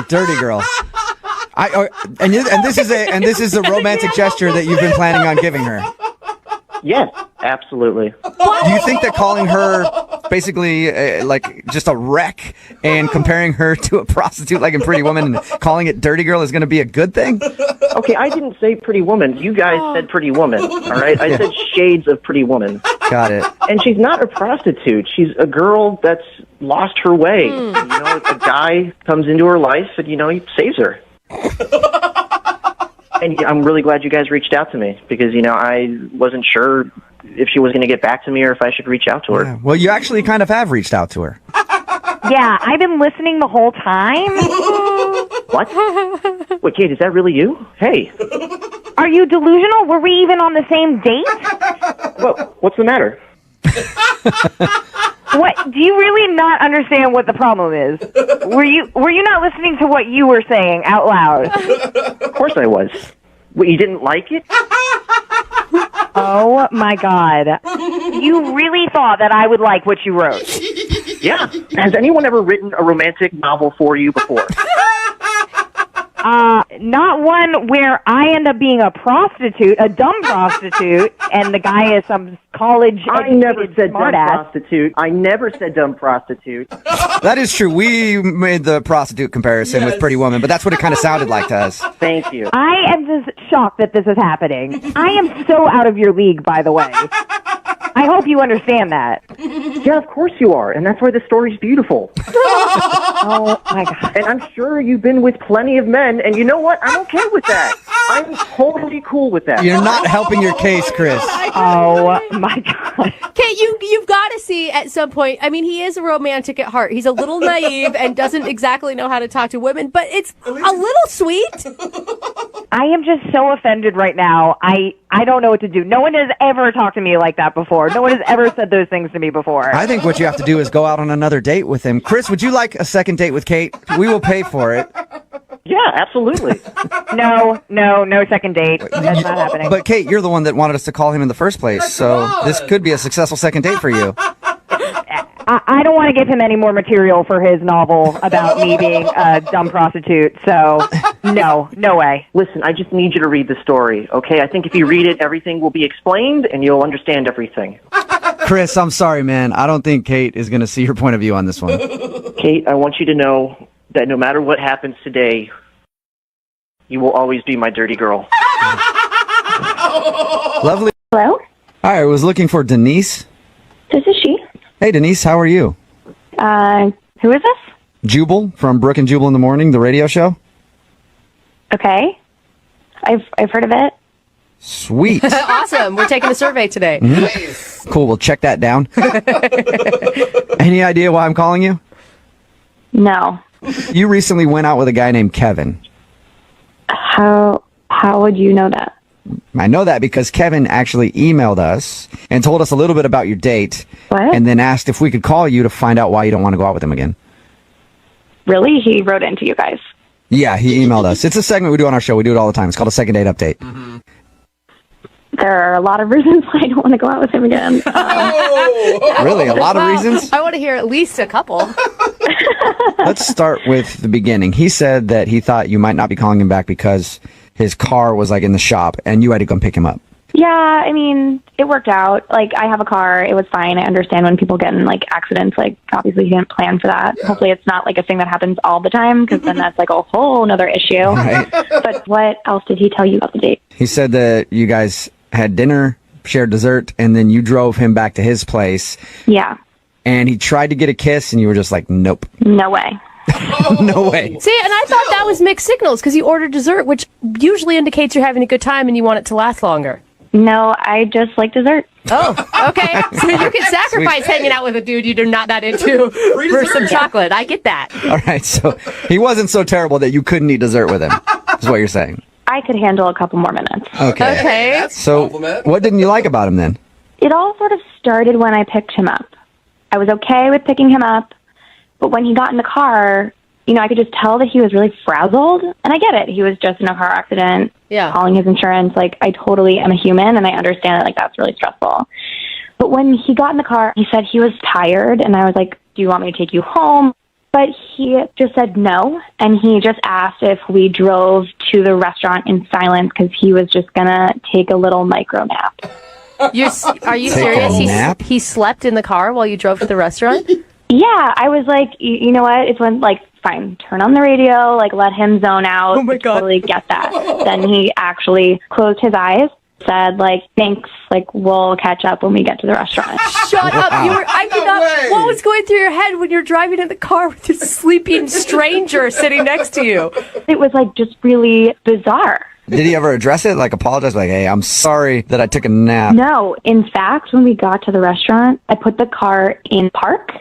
Dirty Girl. And this is a romantic gesture that you've been planning on giving her. Yes, absolutely. Do you think that calling her basically just a wreck and comparing her to a prostitute like in Pretty Woman and calling it Dirty Girl is going to be a good thing? Okay, I didn't say Pretty Woman. You guys said Pretty Woman, all right? I said shades of Pretty Woman. Got it. And she's not a prostitute. She's a girl that's lost her way. You know, a guy comes into her life and, you know, he saves her. And I'm really glad you guys reached out to me because, you know, I wasn't sure if she was going to get back to me or if I should reach out to her. Yeah. Well, you actually kind of have reached out to her. Yeah, I've been listening the whole time. What? Wait, Kate, is that really you? Hey. Are you delusional? Were we even on the same date? Well, what's the matter? What? Do you really not understand what the problem is? Were you not listening to what you were saying out loud? Of course I was. What, you didn't like it? Oh my God. You really thought that I would like what you wrote? Yeah. Has anyone ever written a romantic novel for you before? Not one where I end up being a prostitute, a dumb prostitute, and the guy is some college I never said dumb smartass. prostitute. I never said dumb prostitute. That is true. We made the prostitute comparison with Pretty Woman, but that's what it kind of sounded like to us. Thank you. I am just shocked that this is happening. I am so out of your league, by the way. I hope you understand that. Yeah, of course you are, and that's why the story's beautiful. Oh my God. And I'm sure you've been with plenty of men, and you know what? I'm okay with that. I'm totally cool with that. You're not helping your case, Chris. Oh my God. Kate, you've got to see at some point. I mean, he is a romantic at heart. He's a little naive and doesn't exactly know how to talk to women, but it's a little sweet. I am just so offended right now. I don't know what to do. No one has ever talked to me like that before. No one has ever said those things to me before. I think what you have to do is go out on another date with him. Chris, would you like a second date with Kate? We will pay for it. Yeah, absolutely. No second date. That's not happening. But Kate, you're the one that wanted us to call him in the first place, so this could be a successful second date for you. I don't want to give him any more material for his novel about me being a dumb prostitute, so no way. Listen, I just need you to read the story, okay? I think if you read it, everything will be explained, and you'll understand everything. Chris, I'm sorry, man. I don't think Kate is going to see your point of view on this one. Kate, I want you to know that no matter what happens today, you will always be my dirty girl. Lovely. Hello? Hi, I was looking for Denise. This is she. Hey, Denise, how are you? Who is this? Jubal from Brooke and Jubal in the Morning, the radio show. Okay. I've heard of it. Sweet. Awesome. We're taking a survey today. Mm-hmm. Cool, we'll check that down. Any idea why I'm calling you? No. You recently went out with a guy named Kevin. How would you know that? I know that because Kevin actually emailed us and told us a little bit about your date. What? And then asked if we could call you to find out why you don't want to go out with him again. Really? He wrote into you guys. Yeah, he emailed us. It's a segment we do on our show. We do it all the time. It's called a second date update. Mm-hmm. There are a lot of reasons why I don't want to go out with him again. Really? A lot of reasons? I want to hear at least a couple. Let's start with the beginning. He said that he thought you might not be calling him back because his car was like in the shop and you had to come pick him up. Yeah, I mean, it worked out. Like, I have a car. It was fine. I understand when people get in, like, accidents. Like, obviously, he didn't plan for that. Yeah. Hopefully, it's not, like, a thing that happens all the time, because then that's, like, a whole other issue. Right. But what else did he tell you about the date? He said that you guys had dinner, shared dessert, and then you drove him back to his place. Yeah. And he tried to get a kiss, and you were just like, nope. No way. No way. See, and I thought that was mixed signals, because you ordered dessert, which usually indicates you're having a good time and you want it to last longer. No, I just like dessert. Oh, okay. So you can sacrifice hanging out with a dude you're not that into for some chocolate. I get that. All right, so he wasn't so terrible that you couldn't eat dessert with him, is what you're saying. I could handle a couple more minutes. Okay. So what didn't you like about him then? It all sort of started when I picked him up. I was okay with picking him up, but when he got in the car, you know, I could just tell that he was really frazzled. And I get it. He was just in a car accident, calling his insurance. Like, I totally am a human, and I understand that, like, that's really stressful. But when he got in the car, he said he was tired, and I was like, do you want me to take you home? But he just said no, and he just asked if we drove to the restaurant in silence because he was just going to take a little micro nap. Are you serious? He slept in the car while you drove to the restaurant? Yeah, I was like, you know what? It's when, like, fine, turn on the radio, like, let him zone out. Oh my God. Totally get that. Then he actually closed his eyes, said, like, thanks, like, we'll catch up when we get to the restaurant. Shut up. I did not. What was going through your head when you're driving in the car with this sleeping stranger sitting next to you? It was, like, just really bizarre. Did he ever address it? Like, apologize? Like, hey, I'm sorry that I took a nap. No. In fact, when we got to the restaurant, I put the car in park.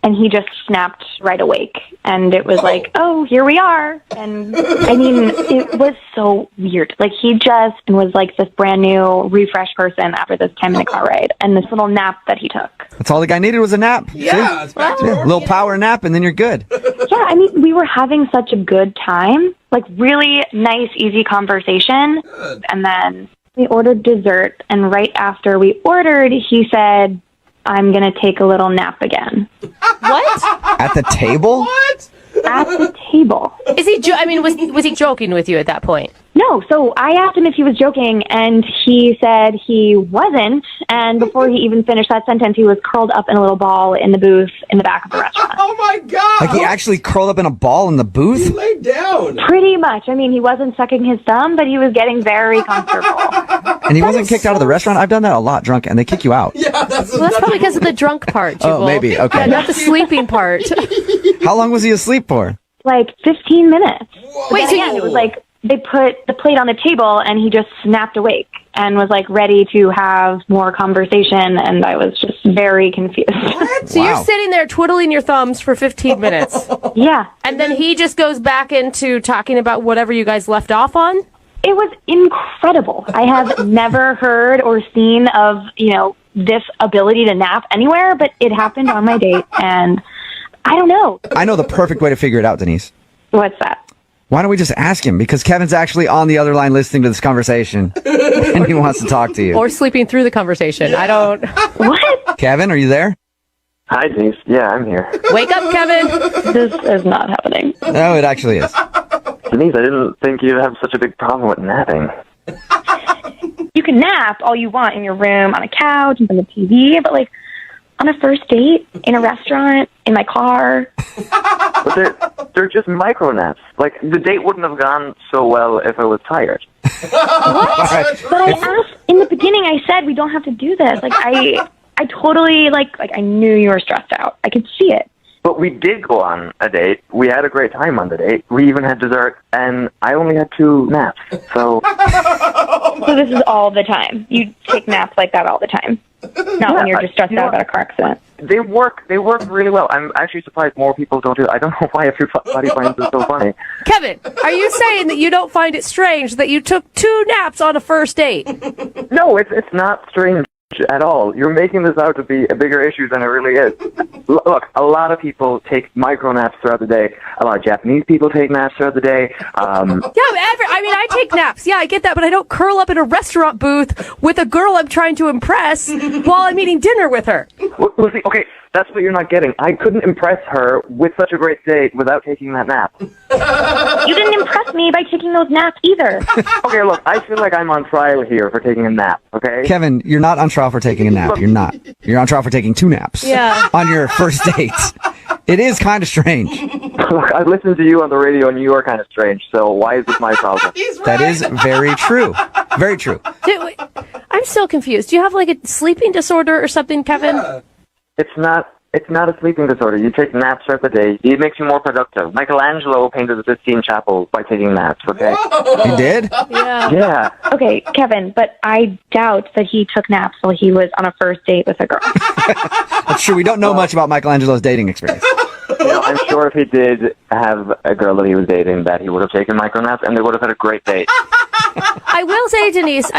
And he just snapped right awake. And it was like, oh, here we are. And I mean, it was so weird. Like, he just was like this brand new refresh person after this 10-minute car ride and this little nap that he took. That's all the guy needed was a nap. Yeah. A little power nap and then you're good. Yeah, I mean, we were having such a good time. Like really nice, easy conversation. And then we ordered dessert, and right after we ordered, he said, I'm going to take a little nap again. What? At the table? What? At the table. Is he? Was he joking with you at that point? No, so I asked him if he was joking, and he said he wasn't. And before he even finished that sentence, he was curled up in a little ball in the booth in the back of the restaurant. Oh my God! Like he actually curled up in a ball in the booth? He laid down. Pretty much. I mean, he wasn't sucking his thumb, but he was getting very comfortable. And he wasn't kicked out of the restaurant? I've done that a lot drunk, and they kick you out. Yeah, that's probably because of the drunk part, Jubal. Oh, maybe. Okay. Yeah, not the sleeping part. How long was he asleep for? Like 15 minutes. Wait, so again, it was like they put the plate on the table, and he just snapped awake and was like ready to have more conversation, and I was just very confused. So you're sitting there twiddling your thumbs for 15 minutes. Yeah. And then he just goes back into talking about whatever you guys left off on? It was incredible. I have never heard or seen of, this ability to nap anywhere, but it happened on my date, and I don't know. I know the perfect way to figure it out, Denise. What's that? Why don't we just ask him? Because Kevin's actually on the other line listening to this conversation, and he wants to talk to you. Or sleeping through the conversation. I don't... What? Kevin, are you there? Hi, Denise. Yeah, I'm here. Wake up, Kevin! This is not happening. No, it actually is. Denise, I didn't think you'd have such a big problem with napping. You can nap all you want in your room, on a couch, in front of the TV, but on a first date, in a restaurant, in my car. But they're just micro naps. Like, the date wouldn't have gone so well if I was tired. What? But I asked, in the beginning, I said we don't have to do this. I totally, I knew you were stressed out. I could see it. But we did go on a date. We had a great time on the date. We even had dessert, and I only had 2 naps. So this is all the time. You take naps like that all the time. Not when you're just stressed out about a car accident. They work really well. I'm actually surprised more people don't do it. I don't know why everybody finds it so funny. Kevin, are you saying that you don't find it strange that you took 2 naps on a first date? No, it's not strange at all. You're making this out to be a bigger issue than it really is. Look, a lot of people take micro naps throughout the day. A lot of Japanese people take naps throughout the day. I take naps. Yeah, I get that, but I don't curl up in a restaurant booth with a girl I'm trying to impress while I'm eating dinner with her. Well, see, okay, that's what you're not getting. I couldn't impress her with such a great date without taking that nap. You didn't impress me by taking those naps either. Okay, look, I feel like I'm on trial here for taking a nap, okay? Kevin, you're not on trial for taking a nap. You're not. You're on trial for taking 2 naps. Yeah. On your first date. It is kind of strange. Look, I listened to you on the radio, and you are kind of strange, so why is this my problem? That is very true. Very true. I'm still confused. Do you have a sleeping disorder or something, Kevin? Yeah. It's not a sleeping disorder. You take naps throughout the day. It makes you more productive. Michelangelo painted the Sistine Chapel by taking naps, okay? He did? Yeah. Yeah. Okay, Kevin, but I doubt that he took naps while he was on a first date with a girl. That's true. We don't know much about Michelangelo's dating experience. I'm sure if he did have a girl that he was dating, that he would have taken micro naps, and they would have had a great date. I will say, Denise,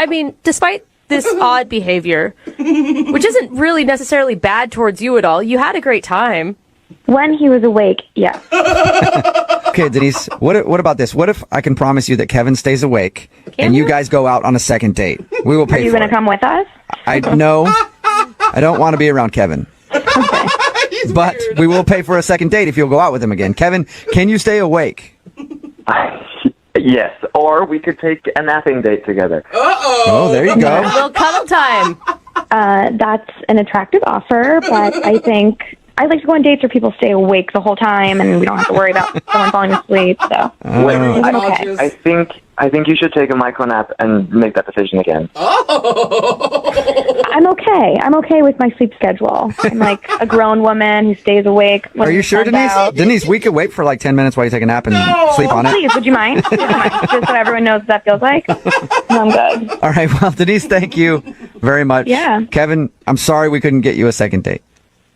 despite this odd behavior, which isn't really necessarily bad towards you at all, you had a great time. When he was awake, yes. Okay, Denise, what about this? What if I can promise you that Kevin stays awake and you guys go out on a second date? We will pay for it. Are you going to come with us? No, I don't want to be around Kevin. Okay. But we will pay for a second date if you'll go out with him again. Kevin, can you stay awake? Yes, or we could take a napping date together. Uh-oh! Oh, there you go. A little cuddle time. That's an attractive offer, but I think I like to go on dates where people stay awake the whole time and we don't have to worry about someone falling asleep. So I'm okay. I think you should take a micro nap and make that decision again. I'm okay. I'm okay with my sleep schedule. I'm like a grown woman who stays awake. Are you sure, Denise? Denise, we could wait for 10 minutes while you take a nap and sleep on it. Please, would you mind? Just so everyone knows what that feels like. I'm good. All right. Well, Denise, thank you very much. Yeah. Kevin, I'm sorry we couldn't get you a second date.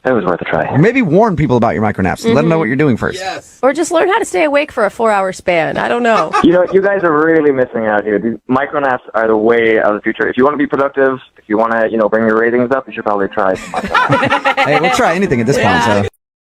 It was worth a try. Or maybe warn people about your micronaps. Let them know what you're doing first. Yes. Or just learn how to stay awake for a 4-hour span. I don't know. You guys are really missing out here. These micronaps are the way of the future. If you want to be productive, if you want to, bring your ratings up, you should probably try some micronaps. Hey, we'll try anything at this point. So.